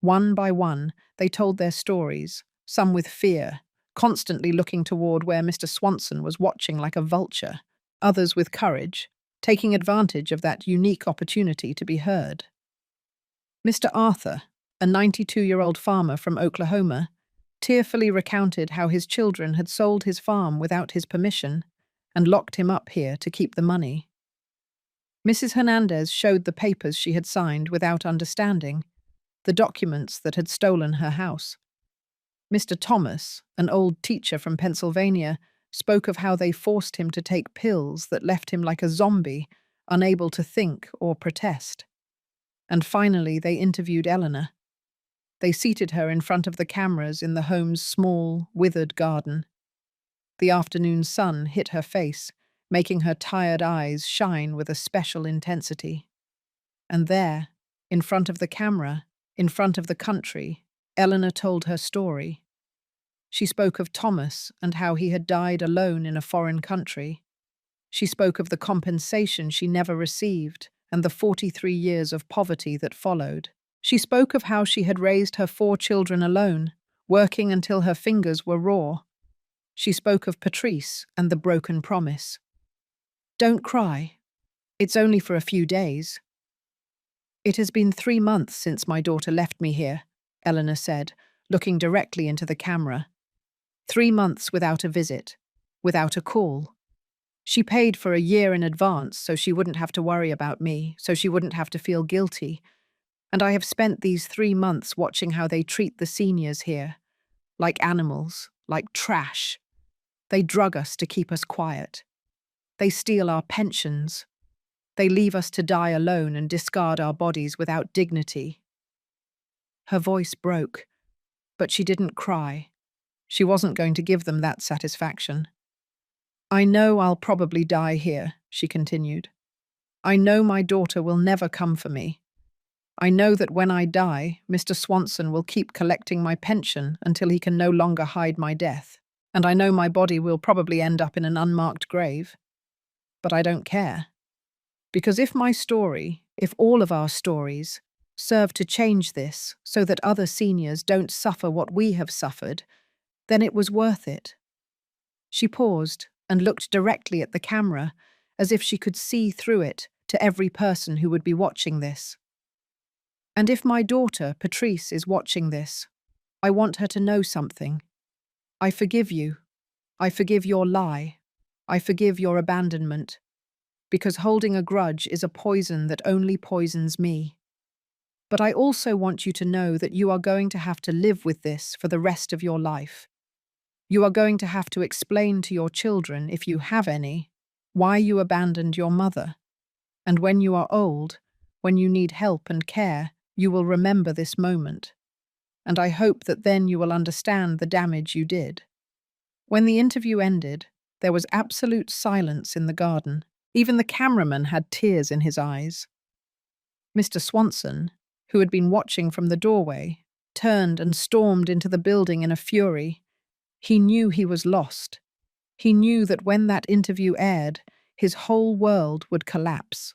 One by one, they told their stories, some with fear, constantly looking toward where Mr. Swanson was watching like a vulture, others with courage, taking advantage of that unique opportunity to be heard. Mr. Arthur, a 92-year-old farmer from Oklahoma, tearfully recounted how his children had sold his farm without his permission and locked him up here to keep the money. Mrs. Hernandez showed the papers she had signed without understanding, the documents that had stolen her house. Mr. Thomas, an old teacher from Pennsylvania, spoke of how they forced him to take pills that left him like a zombie, unable to think or protest. And finally, they interviewed Eleanor. They seated her in front of the cameras in the home's small, withered garden. The afternoon sun hit her face, making her tired eyes shine with a special intensity. And there, in front of the camera, in front of the country, Eleanor told her story. She spoke of Thomas and how he had died alone in a foreign country. She spoke of the compensation she never received and the 43 years of poverty that followed. She spoke of how she had raised her 4 children alone, working until her fingers were raw. She spoke of Patrice and the broken promise. "Don't cry. It's only for a few days." "It has been 3 months since my daughter left me here," Eleanor said, looking directly into the camera. 3 months without a visit, without a call. She paid for a year in advance so she wouldn't have to worry about me, so she wouldn't have to feel guilty. And I have spent these 3 months watching how they treat the seniors here. Like animals, like trash. They drug us to keep us quiet. They steal our pensions. They leave us to die alone and discard our bodies without dignity. Her voice broke, but she didn't cry. She wasn't going to give them that satisfaction. "I know I'll probably die here," she continued. "I know my daughter will never come for me. I know that when I die, Mr. Swanson will keep collecting my pension until he can no longer hide my death. And I know my body will probably end up in an unmarked grave. But I don't care. Because if my story, if all of our stories, serve to change this so that other seniors don't suffer what we have suffered, then it was worth it. She paused and looked directly at the camera, as if she could see through it to every person who would be watching this. And if my daughter, Patrice, is watching this, I want her to know something. I forgive you. I forgive your lie. I forgive your abandonment. Because holding a grudge is a poison that only poisons me. But I also want you to know that you are going to have to live with this for the rest of your life. You are going to have to explain to your children, if you have any, why you abandoned your mother. And when you are old, when you need help and care, you will remember this moment. And I hope that then you will understand the damage you did. When the interview ended, there was absolute silence in the garden. Even the cameraman had tears in his eyes. Mr. Swanson, who had been watching from the doorway, turned and stormed into the building in a fury. He knew he was lost. He knew that when that interview aired, his whole world would collapse.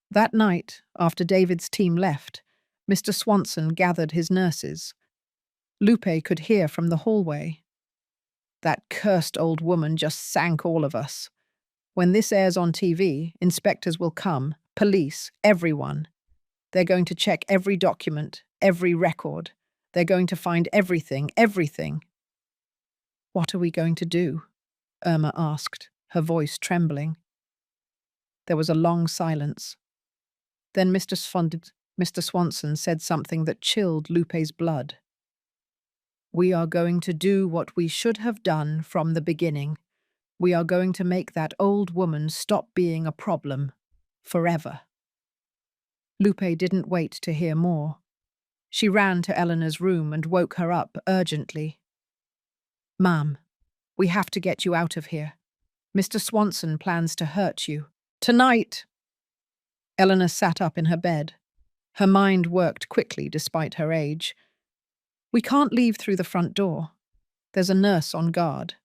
That night, after David's team left, Mr. Swanson gathered his nurses. Lupe could hear from the hallway. That cursed old woman just sank all of us. When this airs on TV, inspectors will come, police, everyone. They're going to check every document, every record. They're going to find everything, everything. What are we going to do? Irma asked, her voice trembling. There was a long silence. Then Mr. Swanson said something that chilled Lupe's blood. We are going to do what we should have done from the beginning. We are going to make that old woman stop being a problem. Forever. Lupe didn't wait to hear more. She ran to Eleanor's room and woke her up urgently. Ma'am, we have to get you out of here. Mr. Swanson plans to hurt you. Tonight! Eleanor sat up in her bed. Her mind worked quickly despite her age. We can't leave through the front door. There's a nurse on guard.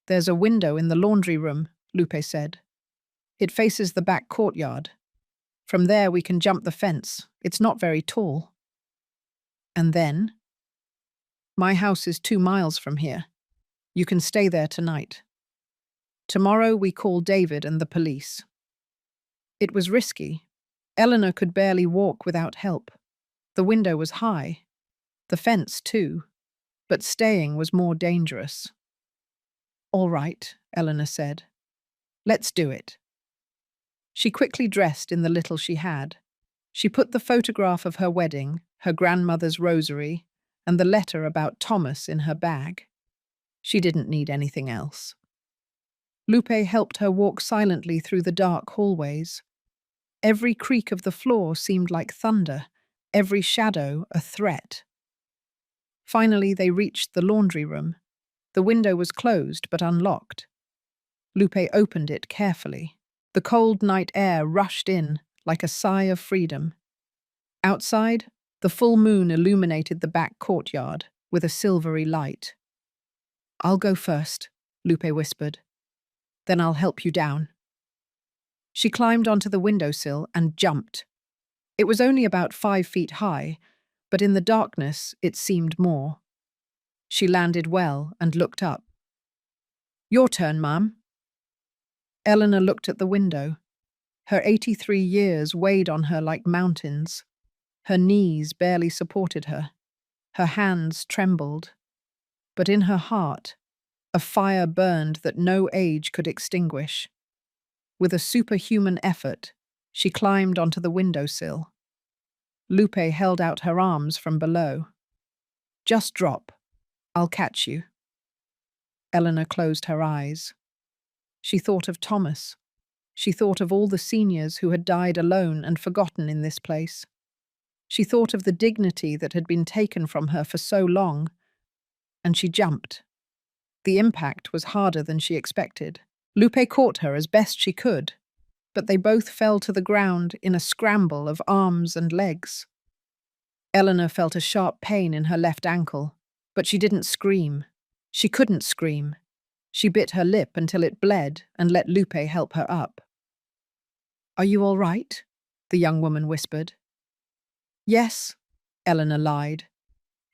There's a window in the laundry room, Lupe said. It faces the back courtyard. From there we can jump the fence. It's not very tall. And then? My house is 2 miles from here. You can stay there tonight. Tomorrow we call David and the police. It was risky. Eleanor could barely walk without help. The window was high. The fence, too. But staying was more dangerous. All right, Eleanor said. Let's do it. She quickly dressed in the little she had. She put the photograph of her wedding, her grandmother's rosary, and the letter about Thomas in her bag. She didn't need anything else. Lupe helped her walk silently through the dark hallways. Every creak of the floor seemed like thunder, every shadow a threat. Finally, they reached the laundry room. The window was closed but unlocked. Lupe opened it carefully. The cold night air rushed in like a sigh of freedom. Outside, the full moon illuminated the back courtyard with a silvery light. I'll go first, Lupe whispered. Then I'll help you down. She climbed onto the windowsill and jumped. It was only about 5 feet high, but in the darkness it seemed more. She landed well and looked up. Your turn, Ma'am. Eleanor looked at the window. Her 83 years weighed on her like mountains. Her knees barely supported her. Her hands trembled. But in her heart, a fire burned that no age could extinguish. With a superhuman effort, she climbed onto the windowsill. Lupe held out her arms from below. Just drop. I'll catch you. Eleanor closed her eyes. She thought of Thomas. She thought of all the seniors who had died alone and forgotten in this place. She thought of the dignity that had been taken from her for so long, and she jumped. The impact was harder than she expected. Lupe caught her as best she could, but they both fell to the ground in a scramble of arms and legs. Eleanor felt a sharp pain in her left ankle, but she didn't scream. She couldn't scream. She bit her lip until it bled and let Lupe help her up. "Are you all right?" the young woman whispered. "Yes," Eleanor lied.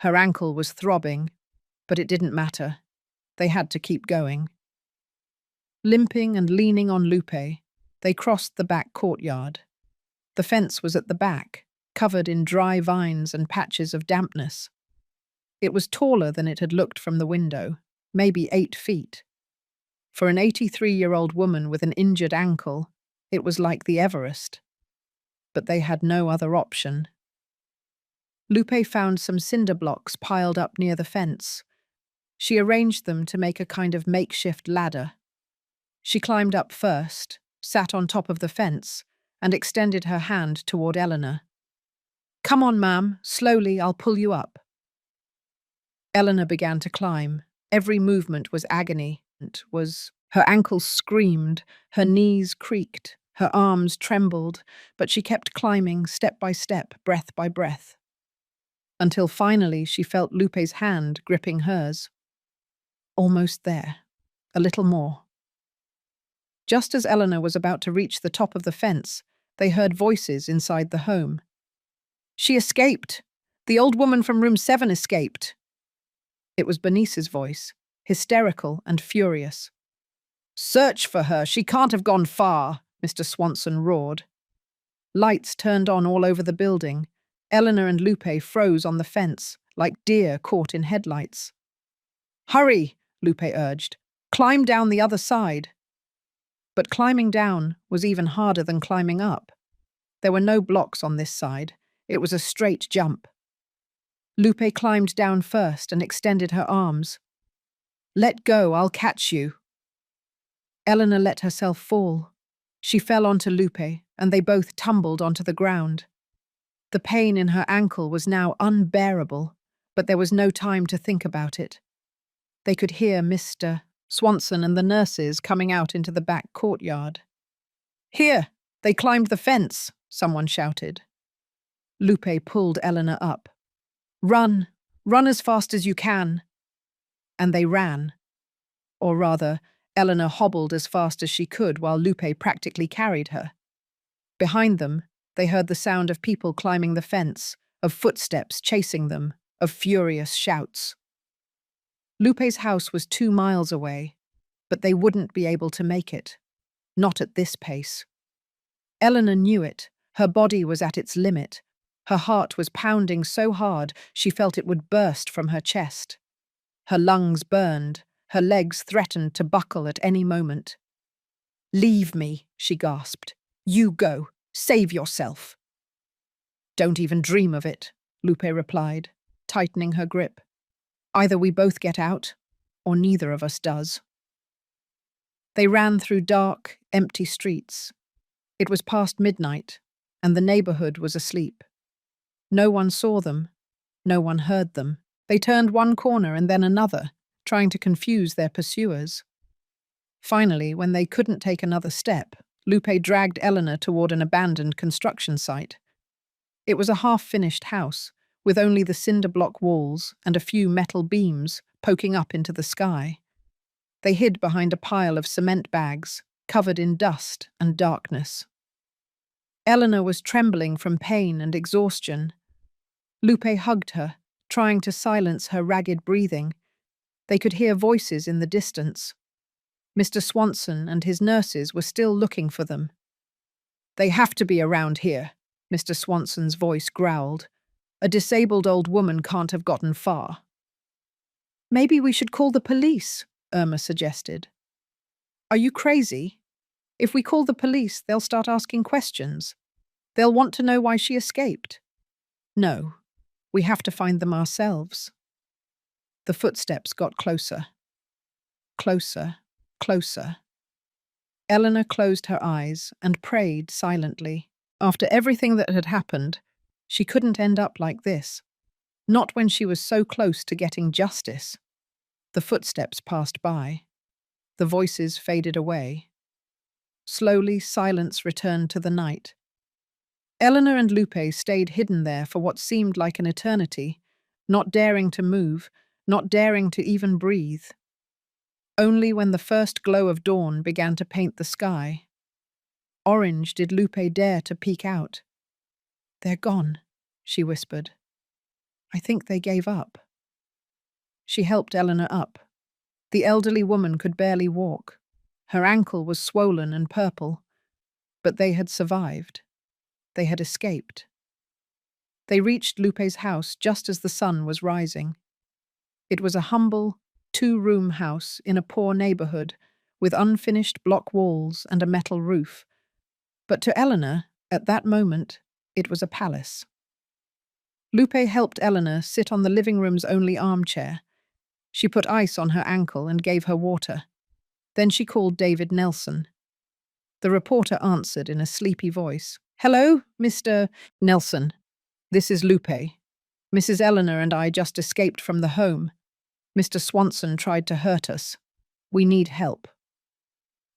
Her ankle was throbbing, but it didn't matter. They had to keep going. Limping and leaning on Lupe, they crossed the back courtyard. The fence was at the back, covered in dry vines and patches of dampness. It was taller than it had looked from the window, maybe 8 feet. For an 83-year-old woman with an injured ankle, it was like the Everest. But they had no other option. Lupe found some cinder blocks piled up near the fence. She arranged them to make a kind of makeshift ladder. She climbed up first, sat on top of the fence, and extended her hand toward Eleanor. "Come on, ma'am, slowly, I'll pull you up." Eleanor began to climb. Every movement was agony. Her ankles screamed, her knees creaked, her arms trembled, but she kept climbing step by step, breath by breath. Until finally she felt Lupe's hand gripping hers. Almost there. A little more. Just as Eleanor was about to reach the top of the fence, they heard voices inside the home. "She escaped! The old woman from room 7 escaped!" It was Bernice's voice, hysterical and furious. "Search for her! She can't have gone far!" Mr. Swanson roared. Lights turned on all over the building. Eleanor and Lupe froze on the fence, like deer caught in headlights. "Hurry!" Lupe urged. "Climb down the other side." But climbing down was even harder than climbing up. There were no blocks on this side. It was a straight jump. Lupe climbed down first and extended her arms. "Let go, I'll catch you." Eleanor let herself fall. She fell onto Lupe, and they both tumbled onto the ground. The pain in her ankle was now unbearable, but there was no time to think about it. They could hear Mr. Swanson and the nurses coming out into the back courtyard. "Here! They climbed the fence!" someone shouted. Lupe pulled Eleanor up. "Run! Run as fast as you can!" And they ran. Or rather, Eleanor hobbled as fast as she could while Lupe practically carried her. Behind them, they heard the sound of people climbing the fence, of footsteps chasing them, of furious shouts. Lupe's house was 2 miles away, but they wouldn't be able to make it. Not at this pace. Eleanor knew it. Her body was at its limit. Her heart was pounding so hard she felt it would burst from her chest. Her lungs burned. Her legs threatened to buckle at any moment. "Leave me," she gasped. "You go. Save yourself." "Don't even dream of it," Lupe replied, tightening her grip. "Either we both get out, or neither of us does." They ran through dark, empty streets. It was past midnight, and the neighborhood was asleep. No one saw them. No one heard them. They turned one corner and then another, trying to confuse their pursuers. Finally, when they couldn't take another step, Lupe dragged Eleanor toward an abandoned construction site. It was a half-finished house, with only the cinder block walls and a few metal beams poking up into the sky. They hid behind a pile of cement bags, covered in dust and darkness. Eleanor was trembling from pain and exhaustion. Lupe hugged her, trying to silence her ragged breathing. They could hear voices in the distance. Mr. Swanson and his nurses were still looking for them. "They have to be around here," Mr. Swanson's voice growled. "A disabled old woman can't have gotten far." "Maybe we should call the police," Irma suggested. "Are you crazy? If we call the police, they'll start asking questions. They'll want to know why she escaped." "No, we have to find them ourselves." The footsteps got closer. Closer, closer. Eleanor closed her eyes and prayed silently. After everything that had happened, she couldn't end up like this. Not when she was so close to getting justice. The footsteps passed by. The voices faded away. Slowly, silence returned to the night. Eleanor and Lupe stayed hidden there for what seemed like an eternity, not daring to move, not daring to even breathe. Only when the first glow of dawn began to paint the sky, orange, did Lupe dare to peek out. "They're gone," she whispered. "I think they gave up." She helped Eleanor up. The elderly woman could barely walk. Her ankle was swollen and purple. But they had survived. They had escaped. They reached Lupe's house just as the sun was rising. It was a humble, two-room house in a poor neighborhood with unfinished block walls and a metal roof. But to Eleanor, at that moment, it was a palace. Lupe helped Eleanor sit on the living room's only armchair. She put ice on her ankle and gave her water. Then she called David Nelson. The reporter answered in a sleepy voice. "Hello, Mr. Nelson. This is Lupe. Mrs. Eleanor and I just escaped from the home. Mr. Swanson tried to hurt us. We need help."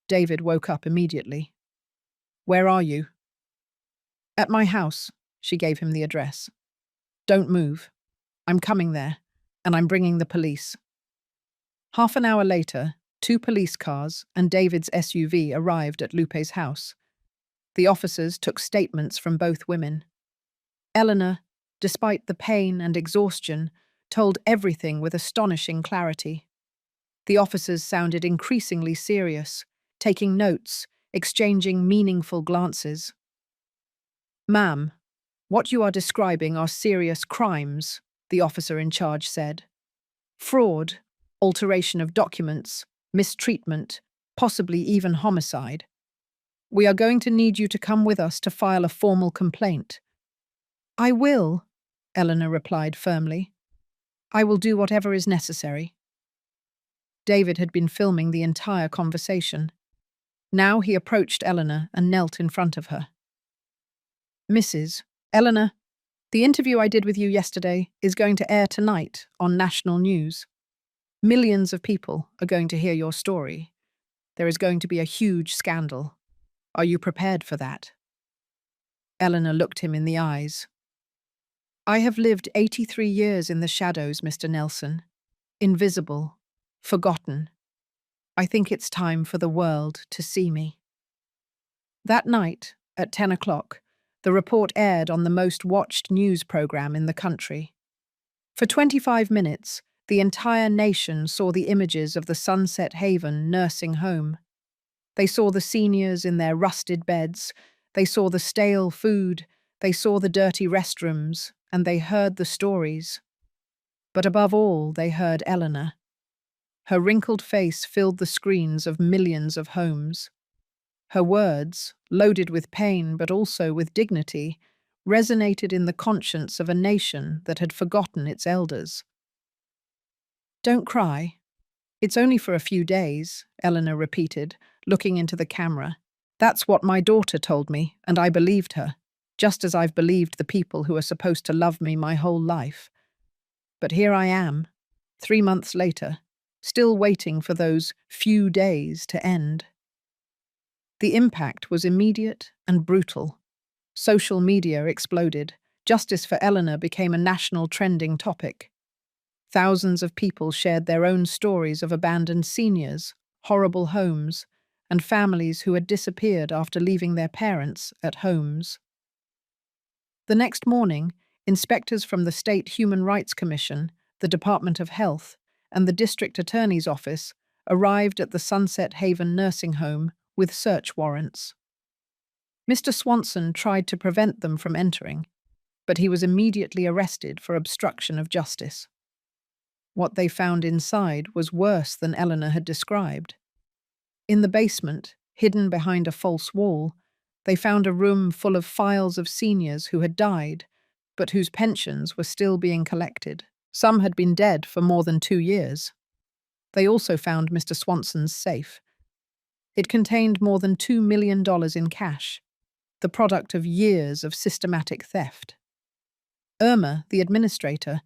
David woke up immediately. "Where are you?" "At my house." She gave him the address. "Don't move. I'm coming there, and I'm bringing the police." Half an hour later, 2 police cars and David's SUV arrived at Lupe's house. The officers took statements from both women. Eleanor, despite the pain and exhaustion, told everything with astonishing clarity. The officers sounded increasingly serious, taking notes, exchanging meaningful glances. "Ma'am, what you are describing are serious crimes," the officer in charge said. "Fraud, alteration of documents, mistreatment, possibly even homicide. We are going to need you to come with us to file a formal complaint." "I will," Eleanor replied firmly. "I will do whatever is necessary." David had been filming the entire conversation. Now he approached Eleanor and knelt in front of her. "Mrs. Eleanor, the interview I did with you yesterday is going to air tonight on national news. Millions of people are going to hear your story. There is going to be a huge scandal. Are you prepared for that?" Eleanor looked him in the eyes. "I have lived 83 years in the shadows, Mr. Nelson. Invisible. Forgotten. I think it's time for the world to see me." That night, at 10 o'clock, the report aired on the most watched news program in the country. For 25 minutes, the entire nation saw the images of the Sunset Haven nursing home. They saw the seniors in their rusted beds, they saw the stale food, they saw the dirty restrooms, and they heard the stories. But above all, they heard Eleanor. Her wrinkled face filled the screens of millions of homes. Her words, loaded with pain but also with dignity, resonated in the conscience of a nation that had forgotten its elders. "Don't cry. It's only for a few days," Eleanor repeated, looking into the camera. "That's what my daughter told me, and I believed her, just as I've believed the people who are supposed to love me my whole life. But here I am, 3 months later, still waiting for those few days to end." The impact was immediate and brutal. Social media exploded. Justice for Eleanor became a national trending topic. Thousands of people shared their own stories of abandoned seniors, horrible homes, and families who had disappeared after leaving their parents at homes. The next morning, inspectors from the State Human Rights Commission, the Department of Health, and the District Attorney's Office arrived at the Sunset Haven nursing home with search warrants. Mr. Swanson tried to prevent them from entering, but he was immediately arrested for obstruction of justice. What they found inside was worse than Eleanor had described. In the basement, hidden behind a false wall, they found a room full of files of seniors who had died, but whose pensions were still being collected. Some had been dead for more than 2 years. They also found Mr. Swanson's safe. It contained more than $2 million in cash, the product of years of systematic theft. Irma, the administrator,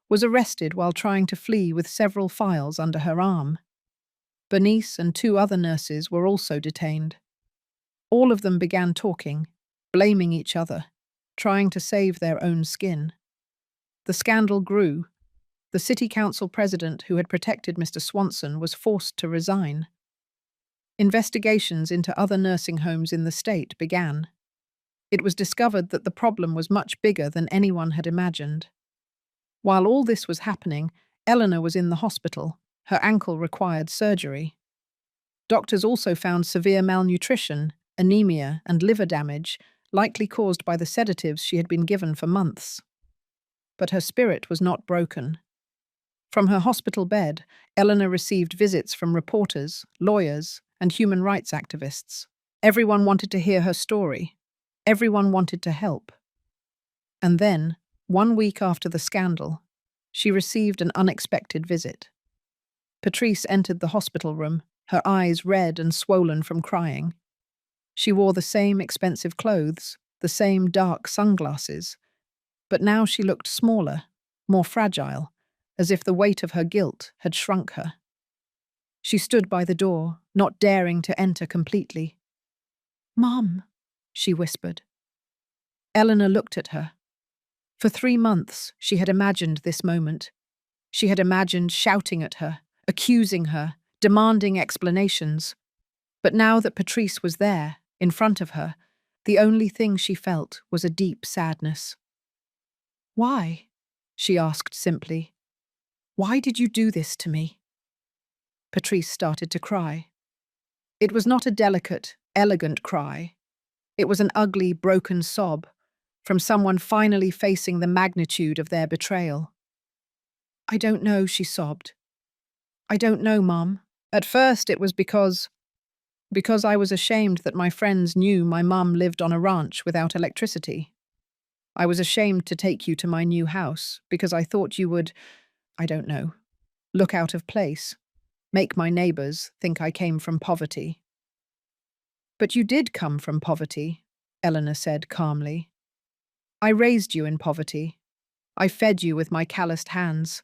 was arrested while trying to flee with several files under her arm. Bernice and 2 other nurses were also detained. All of them began talking, blaming each other, trying to save their own skin. The scandal grew. The city council president who had protected Mr. Swanson was forced to resign. Investigations into other nursing homes in the state began. It was discovered that the problem was much bigger than anyone had imagined. While all this was happening, Eleanor was in the hospital. Her ankle required surgery. Doctors also found severe malnutrition, anemia, and liver damage, likely caused by the sedatives she had been given for months. But her spirit was not broken. From her hospital bed, Eleanor received visits from reporters, lawyers, and human rights activists. Everyone wanted to hear her story. Everyone wanted to help. And then, 1 week after the scandal, she received an unexpected visit. Patrice entered the hospital room, her eyes red and swollen from crying. She wore the same expensive clothes, the same dark sunglasses, but now she looked smaller, more fragile, as if the weight of her guilt had shrunk her. She stood by the door, not daring to enter completely. "Mom," she whispered. Eleanor looked at her. For 3 months, she had imagined this moment. She had imagined shouting at her, accusing her, demanding explanations. But now that Patrice was there, in front of her, the only thing she felt was a deep sadness. "Why?" she asked simply. "Why did you do this to me?" Patrice started to cry. It was not a delicate, elegant cry. It was an ugly, broken sob from someone finally facing the magnitude of their betrayal. "I don't know," she sobbed. "I don't know, Mom. At first it was because I was ashamed that my friends knew my mum lived on a ranch without electricity. I was ashamed to take you to my new house because I thought you would, I don't know, look out of place, make my neighbors think I came from poverty." "But you did come from poverty," Eleanor said calmly. "I raised you in poverty. I fed you with my calloused hands.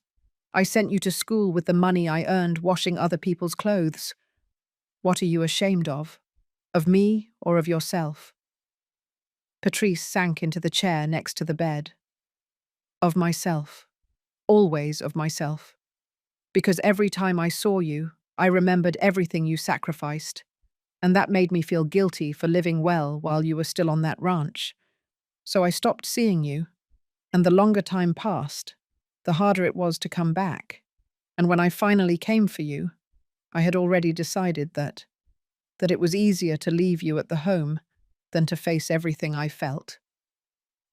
I sent you to school with the money I earned washing other people's clothes. What are you ashamed of? Of me or of yourself?" Patrice sank into the chair next to the bed. "Of myself. Always of myself. Because every time I saw you, I remembered everything you sacrificed, and that made me feel guilty for living well while you were still on that ranch. So I stopped seeing you, and the longer time passed, the harder it was to come back. And when I finally came for you, I had already decided that it was easier to leave you at the home than to face everything I felt."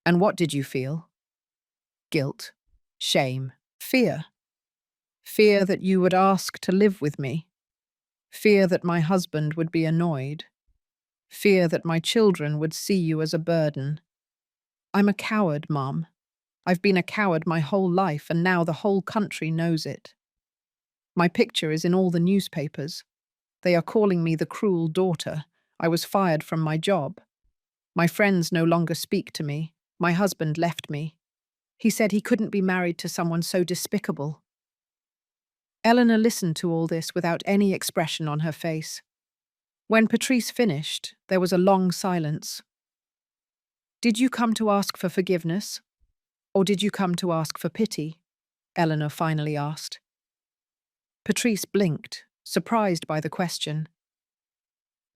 "And what did you feel?" "Guilt, shame, fear. Fear that you would ask to live with me. Fear that my husband would be annoyed. Fear that my children would see you as a burden. I'm a coward, Mom. I've been a coward my whole life, and now the whole country knows it. My picture is in all the newspapers. They are calling me the cruel daughter. I was fired from my job. My friends no longer speak to me. My husband left me. He said he couldn't be married to someone so despicable." Eleanor listened to all this without any expression on her face. When Patrice finished, there was a long silence. "Did you come to ask for forgiveness? Or did you come to ask for pity?" Eleanor finally asked. Patrice blinked, surprised by the question.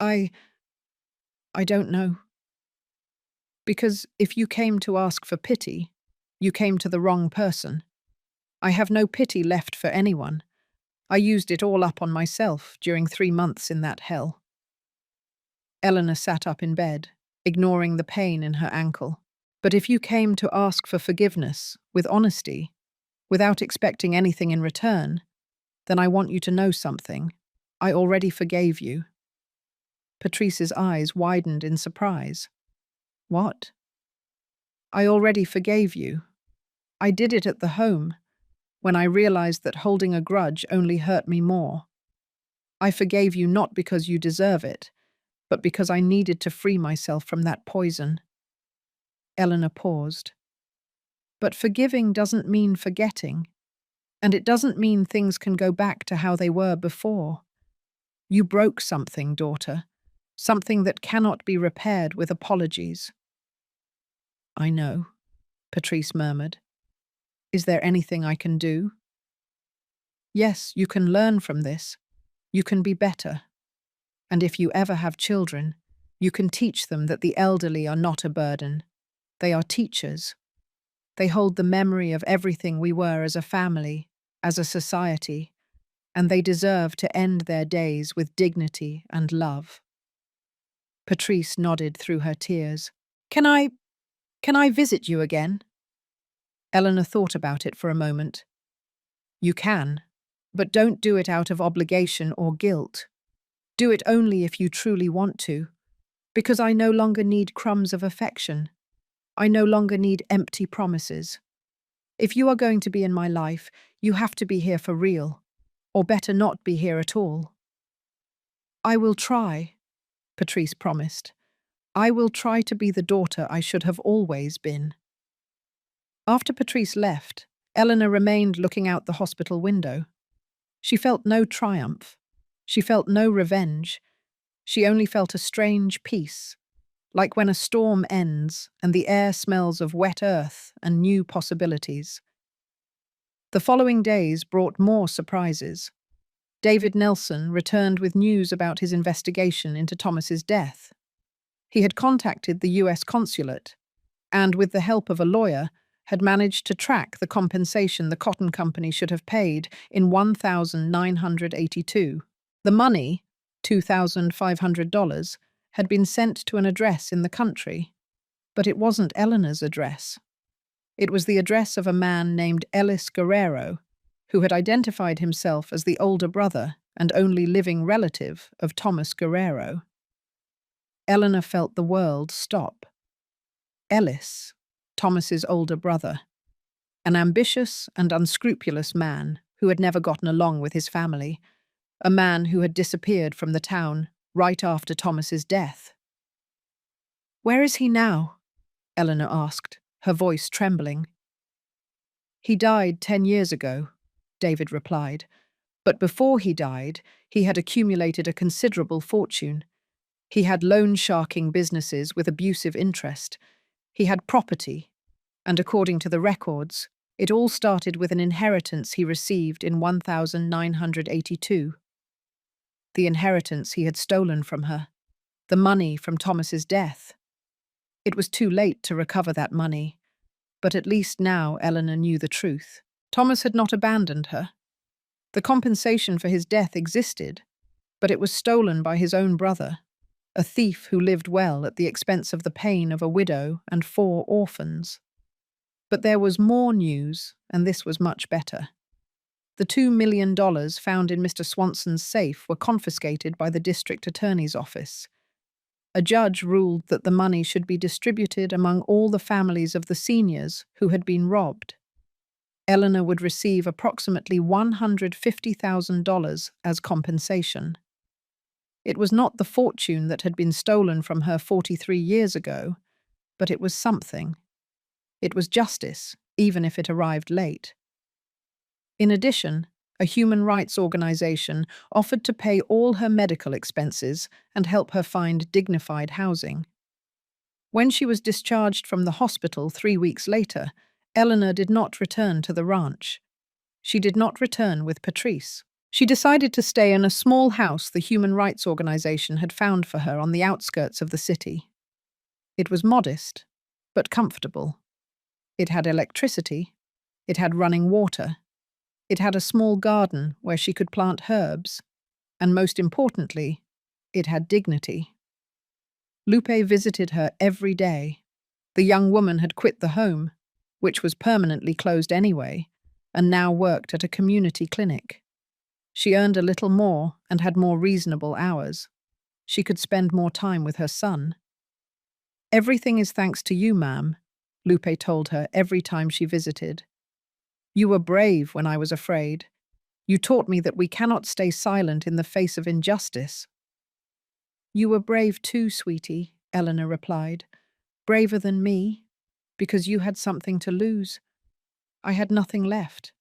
I don't know. Because if you came to ask for pity, you came to the wrong person. I have no pity left for anyone. I used it all up on myself during 3 months in that hell." Eleanor sat up in bed, ignoring the pain in her ankle. "But if you came to ask for forgiveness, with honesty, without expecting anything in return, then I want you to know something. I already forgave you." Patrice's eyes widened in surprise. "What?" "I already forgave you. I did it at the home, when I realized that holding a grudge only hurt me more. I forgave you not because you deserve it, but because I needed to free myself from that poison." Eleanor paused. "But forgiving doesn't mean forgetting, and it doesn't mean things can go back to how they were before. You broke something, daughter, something that cannot be repaired with apologies." "I know," Patrice murmured. "Is there anything I can do?" Yes, you can learn from this. You can be better. And if you ever have children, you can teach them that the elderly are not a burden. They are teachers. They hold the memory of everything we were as a family, as a society, and they deserve to end their days with dignity and love. Patrice nodded through her tears. Can I visit you again? Eleanor thought about it for a moment. You can, but don't do it out of obligation or guilt. Do it only if you truly want to, because I no longer need crumbs of affection. I no longer need empty promises. If you are going to be in my life, you have to be here for real, or better not be here at all. I will try, Patrice promised. I will try to be the daughter I should have always been. After Patrice left, Eleanor remained looking out the hospital window. She felt no triumph. She felt no revenge. She only felt a strange peace, like when a storm ends and the air smells of wet earth and new possibilities. The following days brought more surprises. David Nelson returned with news about his investigation into Thomas's death. He had contacted the US consulate and, with the help of a lawyer, had managed to track the compensation the cotton company should have paid in 1982. The money, $2,500, had been sent to an address in the country, but it wasn't Eleanor's address. It was the address of a man named Ellis Guerrero, who had identified himself as the older brother and only living relative of Thomas Guerrero. Eleanor felt the world stop. Ellis, Thomas's older brother, an ambitious and unscrupulous man who had never gotten along with his family, a man who had disappeared from the town right after Thomas's death. "Where is he now?" Eleanor asked, her voice trembling. "He died 10 years ago," David replied. "But before he died, he had accumulated a considerable fortune. He had loan-sharking businesses with abusive interest. He had property, and according to the records, it all started with an inheritance he received in 1982. The inheritance he had stolen from her, the money from Thomas's death. It was too late to recover that money, but at least now Eleanor knew the truth. Thomas had not abandoned her. The compensation for his death existed, but it was stolen by his own brother, a thief who lived well at the expense of the pain of a widow and 4 orphans. But there was more news, and this was much better. The $2 million found in Mr. Swanson's safe were confiscated by the district attorney's office. A judge ruled that the money should be distributed among all the families of the seniors who had been robbed. Eleanor would receive approximately $150,000 as compensation. It was not the fortune that had been stolen from her 43 years ago, but it was something. It was justice, even if it arrived late. In addition, a human rights organization offered to pay all her medical expenses and help her find dignified housing. When she was discharged from the hospital 3 weeks later, Eleanor did not return to the ranch. She did not return with Patrice. She decided to stay in a small house the human rights organization had found for her on the outskirts of the city. It was modest, but comfortable. It had electricity. It had running water. It had a small garden where she could plant herbs. And most importantly, it had dignity. Lupe visited her every day. The young woman had quit the home, which was permanently closed anyway, and now worked at a community clinic. She earned a little more and had more reasonable hours. She could spend more time with her son. "Everything is thanks to you, ma'am," Lupe told her every time she visited. "You were brave when I was afraid. You taught me that we cannot stay silent in the face of injustice." "You were brave too, sweetie," Eleanor replied. "Braver than me, because you had something to lose. I had nothing left."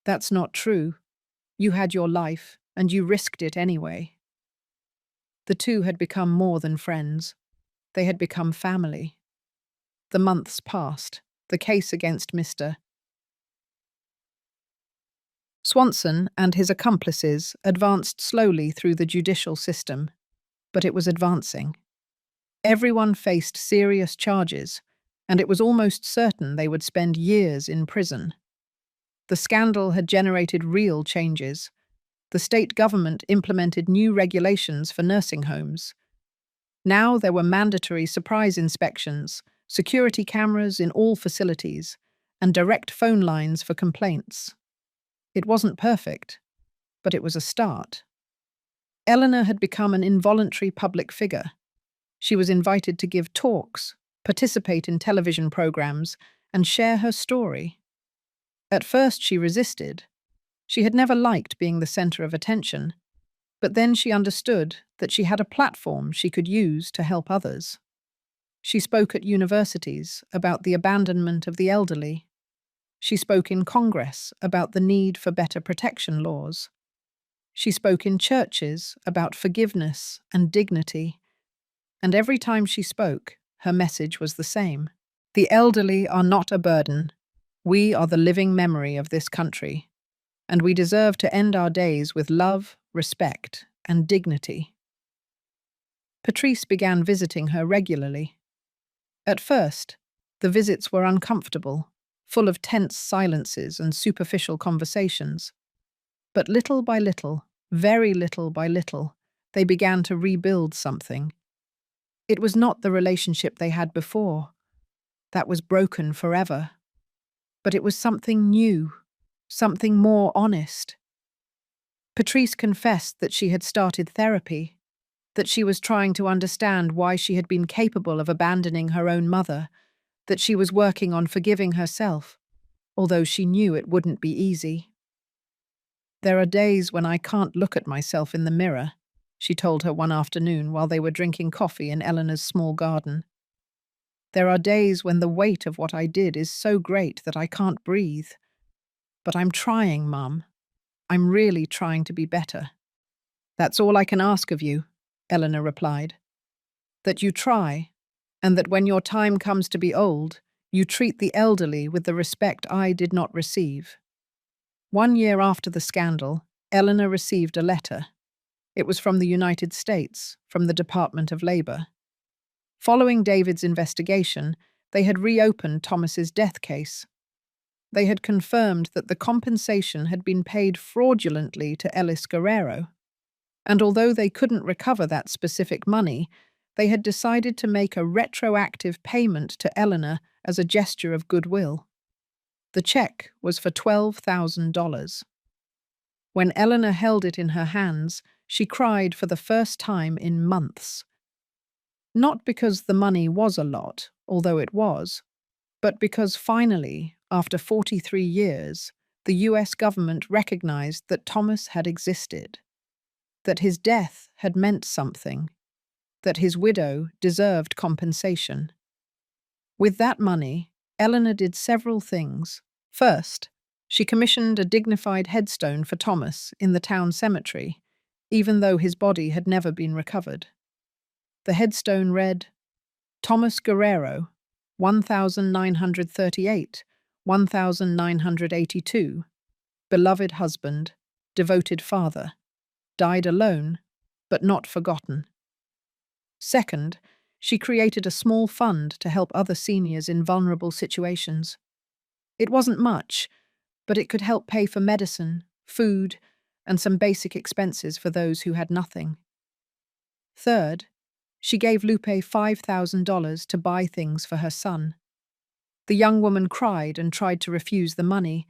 "That's not true. You had your life, and you risked it anyway." The two had become more than friends. They had become family. The months passed. The case against Mr. Swanson and his accomplices advanced slowly through the judicial system, but it was advancing. Everyone faced serious charges, and it was almost certain they would spend years in prison. The scandal had generated real changes. The state government implemented new regulations for nursing homes. Now there were mandatory surprise inspections, security cameras in all facilities, and direct phone lines for complaints. It wasn't perfect, but it was a start. Eleanor had become an involuntary public figure. She was invited to give talks, participate in television programs, and share her story. At first she resisted. She had never liked being the center of attention, but then she understood that she had a platform she could use to help others. She spoke at universities about the abandonment of the elderly. She spoke in Congress about the need for better protection laws. She spoke in churches about forgiveness and dignity. And every time she spoke, her message was the same. The elderly are not a burden. We are the living memory of this country, and we deserve to end our days with love, respect, and dignity. Patrice began visiting her regularly. At first, the visits were uncomfortable, full of tense silences and superficial conversations. But little by little, very little by little, they began to rebuild something. It was not the relationship they had before. That was broken forever. But it was something new, something more honest. Patrice confessed that she had started therapy, that she was trying to understand why she had been capable of abandoning her own mother, that she was working on forgiving herself, although she knew it wouldn't be easy. "There are days when I can't look at myself in the mirror," she told her one afternoon while they were drinking coffee in Eleanor's small garden. "There are days when the weight of what I did is so great that I can't breathe. But I'm trying, Mum. I'm really trying to be better." "That's all I can ask of you," Eleanor replied. "That you try, and that when your time comes to be old, you treat the elderly with the respect I did not receive." 1 year after the scandal, Eleanor received a letter. It was from the United States, from the Department of Labor. Following David's investigation, they had reopened Thomas's death case. They had confirmed that the compensation had been paid fraudulently to Ellis Guerrero. And although they couldn't recover that specific money, they had decided to make a retroactive payment to Eleanor as a gesture of goodwill. The check was for $12,000. When Eleanor held it in her hands, she cried for the first time in months. Not because the money was a lot, although it was, but because finally, after 43 years, the US government recognized that Thomas had existed, that his death had meant something, that his widow deserved compensation. With that money, Eleanor did several things. First, she commissioned a dignified headstone for Thomas in the town cemetery, even though his body had never been recovered. The headstone read, "Thomas Guerrero, 1938, 1982, beloved husband, devoted father, died alone, but not forgotten." Second, she created a small fund to help other seniors in vulnerable situations. It wasn't much, but it could help pay for medicine, food, and some basic expenses for those who had nothing. Third, she gave Lupe $5,000 to buy things for her son. The young woman cried and tried to refuse the money,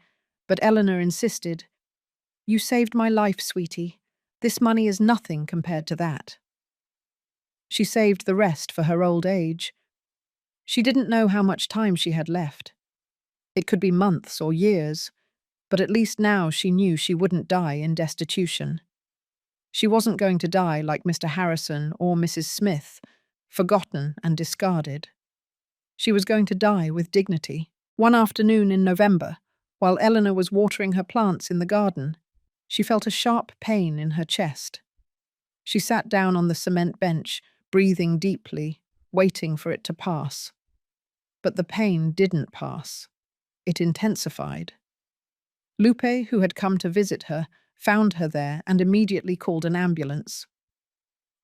but Eleanor insisted, "You saved my life, sweetie. This money is nothing compared to that." She saved the rest for her old age. She didn't know how much time she had left. It could be months or years, but at least now she knew she wouldn't die in destitution. She wasn't going to die like Mr. Harrison or Mrs. Smith, forgotten and discarded. She was going to die with dignity. One afternoon in November, while Eleanor was watering her plants in the garden, she felt a sharp pain in her chest. She sat down on the cement bench, breathing deeply, waiting for it to pass. But the pain didn't pass. It intensified. Lupe, who had come to visit her, found her there and immediately called an ambulance.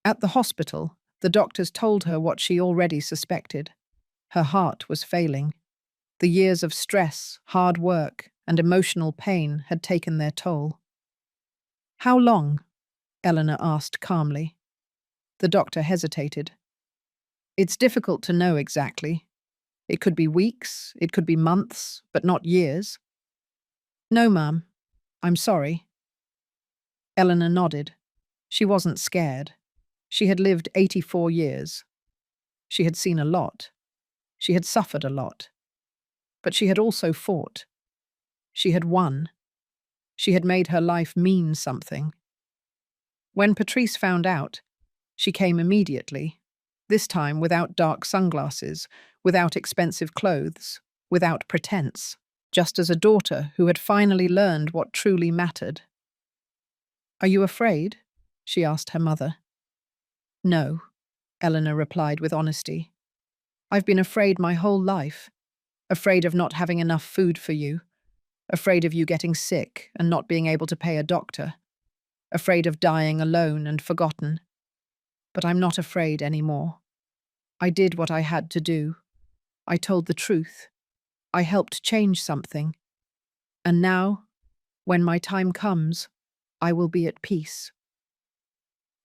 At the hospital, the doctors told her what she already suspected. Her heart was failing. The years of stress, hard work, and emotional pain had taken their toll. "How long?" Eleanor asked calmly. The doctor hesitated. "It's difficult to know exactly. It could be weeks, it could be months, but not years." "No, ma'am. I'm sorry." Eleanor nodded. She wasn't scared. She had lived 84 years. She had seen a lot. She had suffered a lot. But she had also fought. She had won. She had made her life mean something. When Patrice found out, she came immediately, this time without dark sunglasses, without expensive clothes, without pretense, just as a daughter who had finally learned what truly mattered. "Are you afraid?" she asked her mother. "No," Eleanor replied with honesty. "I've been afraid my whole life. Afraid of not having enough food for you. Afraid of you getting sick and not being able to pay a doctor. Afraid of dying alone and forgotten. But I'm not afraid anymore. I did what I had to do. I told the truth. I helped change something. And now, when my time comes, I will be at peace."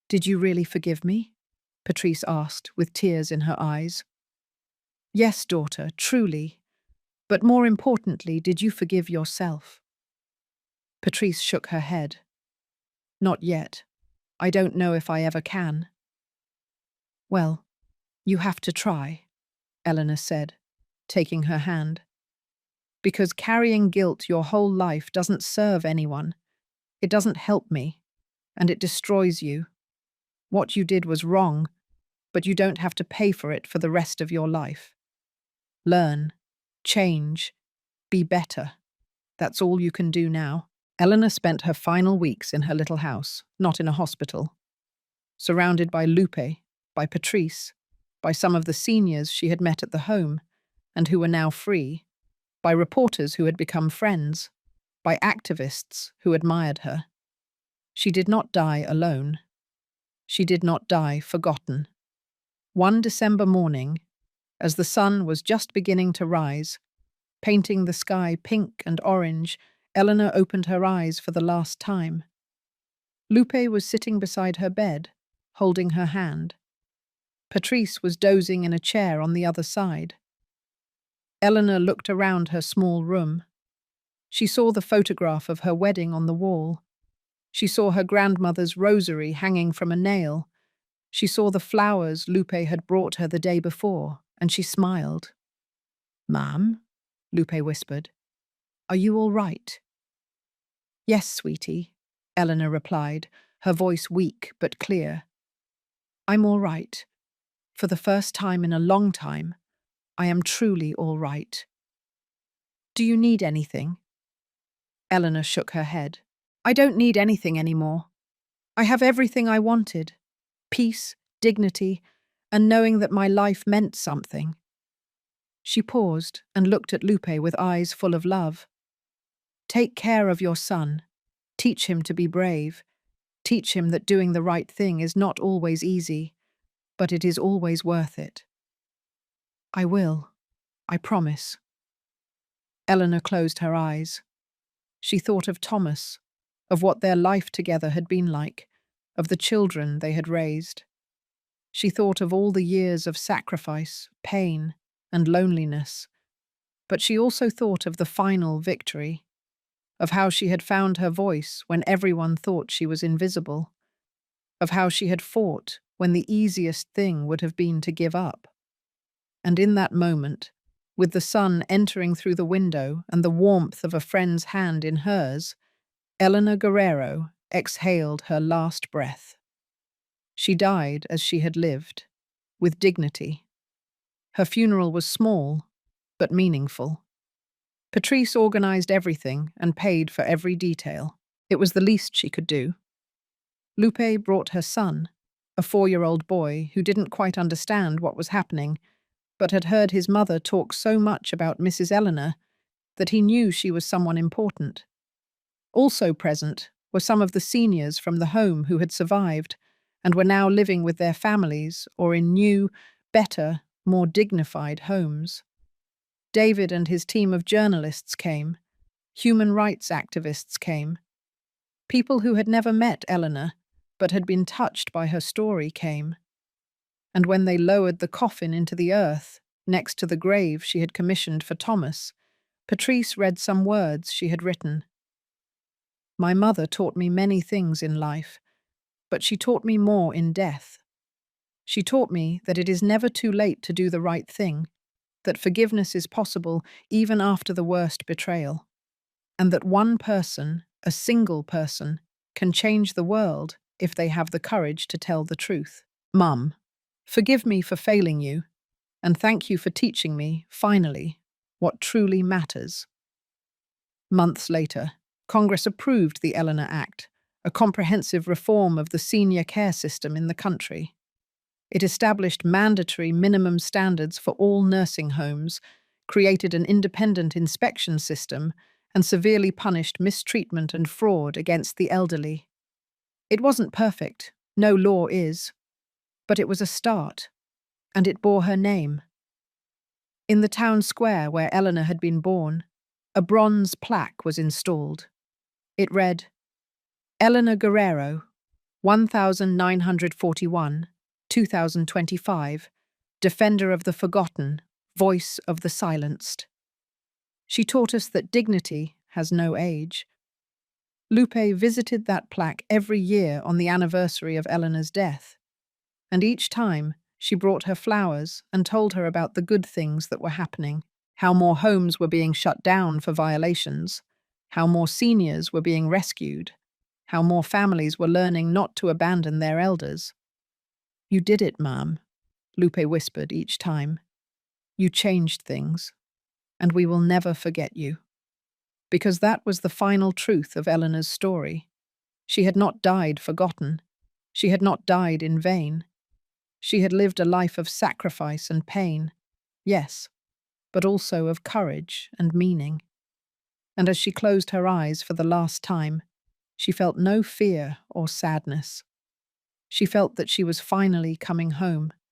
"Did you really forgive me?" Patrice asked, with tears in her eyes. "Yes, daughter, truly. But more importantly, did you forgive yourself?" Patrice shook her head. "Not yet. I don't know if I ever can." "Well, you have to try," Eleanor said, taking her hand. "Because carrying guilt your whole life doesn't serve anyone. It doesn't help me, and it destroys you. What you did was wrong, but you don't have to pay for it for the rest of your life. Learn, change, be better. That's all you can do now." Eleanor spent her final weeks in her little house, not in a hospital. Surrounded by Lupe, by Patrice, by some of the seniors she had met at the home, and who were now free, by reporters who had become friends, by activists who admired her. She did not die alone. She did not die forgotten. One December morning, as the sun was just beginning to rise, painting the sky pink and orange, Eleanor opened her eyes for the last time. Lupe was sitting beside her bed, holding her hand. Patrice was dozing in a chair on the other side. Eleanor looked around her small room. She saw the photograph of her wedding on the wall. She saw her grandmother's rosary hanging from a nail. She saw the flowers Lupe had brought her the day before, and she smiled. "Ma'am," Lupe whispered, "are you all right?" "Yes, sweetie," Eleanor replied, her voice weak but clear. "I'm all right. For the first time in a long time, I am truly all right. Do you need anything?" Eleanor shook her head. "I don't need anything anymore. I have everything I wanted. Peace, dignity, and knowing that my life meant something." She paused and looked at Lupe with eyes full of love. "Take care of your son. Teach him to be brave. Teach him that doing the right thing is not always easy, but it is always worth it." "I will. I promise." Eleanor closed her eyes. She thought of Thomas, of what their life together had been like, of the children they had raised. She thought of all the years of sacrifice, pain, and loneliness. But she also thought of the final victory, of how she had found her voice when everyone thought she was invisible, of how she had fought when the easiest thing would have been to give up. And in that moment, with the sun entering through the window and the warmth of a friend's hand in hers, Eleanor Guerrero exhaled her last breath. She died as she had lived, with dignity. Her funeral was small, but meaningful. Patrice organized everything and paid for every detail. It was the least she could do. Lupe brought her son, a 4-year-old boy who didn't quite understand what was happening, but had heard his mother talk so much about Mrs. Eleanor that he knew she was someone important. Also present were some of the seniors from the home who had survived and were now living with their families or in new, better, more dignified homes. David and his team of journalists came. Human rights activists came. People who had never met Eleanor but had been touched by her story came. And when they lowered the coffin into the earth next to the grave she had commissioned for Thomas, Patrice read some words she had written. "My mother taught me many things in life, but she taught me more in death. She taught me that it is never too late to do the right thing, that forgiveness is possible even after the worst betrayal, and that one person, a single person, can change the world if they have the courage to tell the truth. Mum, forgive me for failing you, and thank you for teaching me, finally, what truly matters." Months later, Congress approved the Eleanor Act, a comprehensive reform of the senior care system in the country. It established mandatory minimum standards for all nursing homes, created an independent inspection system, and severely punished mistreatment and fraud against the elderly. It wasn't perfect, no law is, but it was a start, and it bore her name. In the town square where Eleanor had been born, a bronze plaque was installed. It read, "Eleanor Guerrero, 1941, 2025, Defender of the Forgotten, Voice of the Silenced." She taught us that dignity has no age. Lupe visited that plaque every year on the anniversary of Eleanor's death, and each time she brought her flowers and told her about the good things that were happening, how more homes were being shut down for violations, how more seniors were being rescued, how more families were learning not to abandon their elders. "You did it, Ma'am," Lupe whispered each time. "You changed things, and we will never forget you." Because that was the final truth of Eleanor's story. She had not died forgotten. She had not died in vain. She had lived a life of sacrifice and pain, yes, but also of courage and meaning. And as she closed her eyes for the last time, she felt no fear or sadness. She felt that she was finally coming home,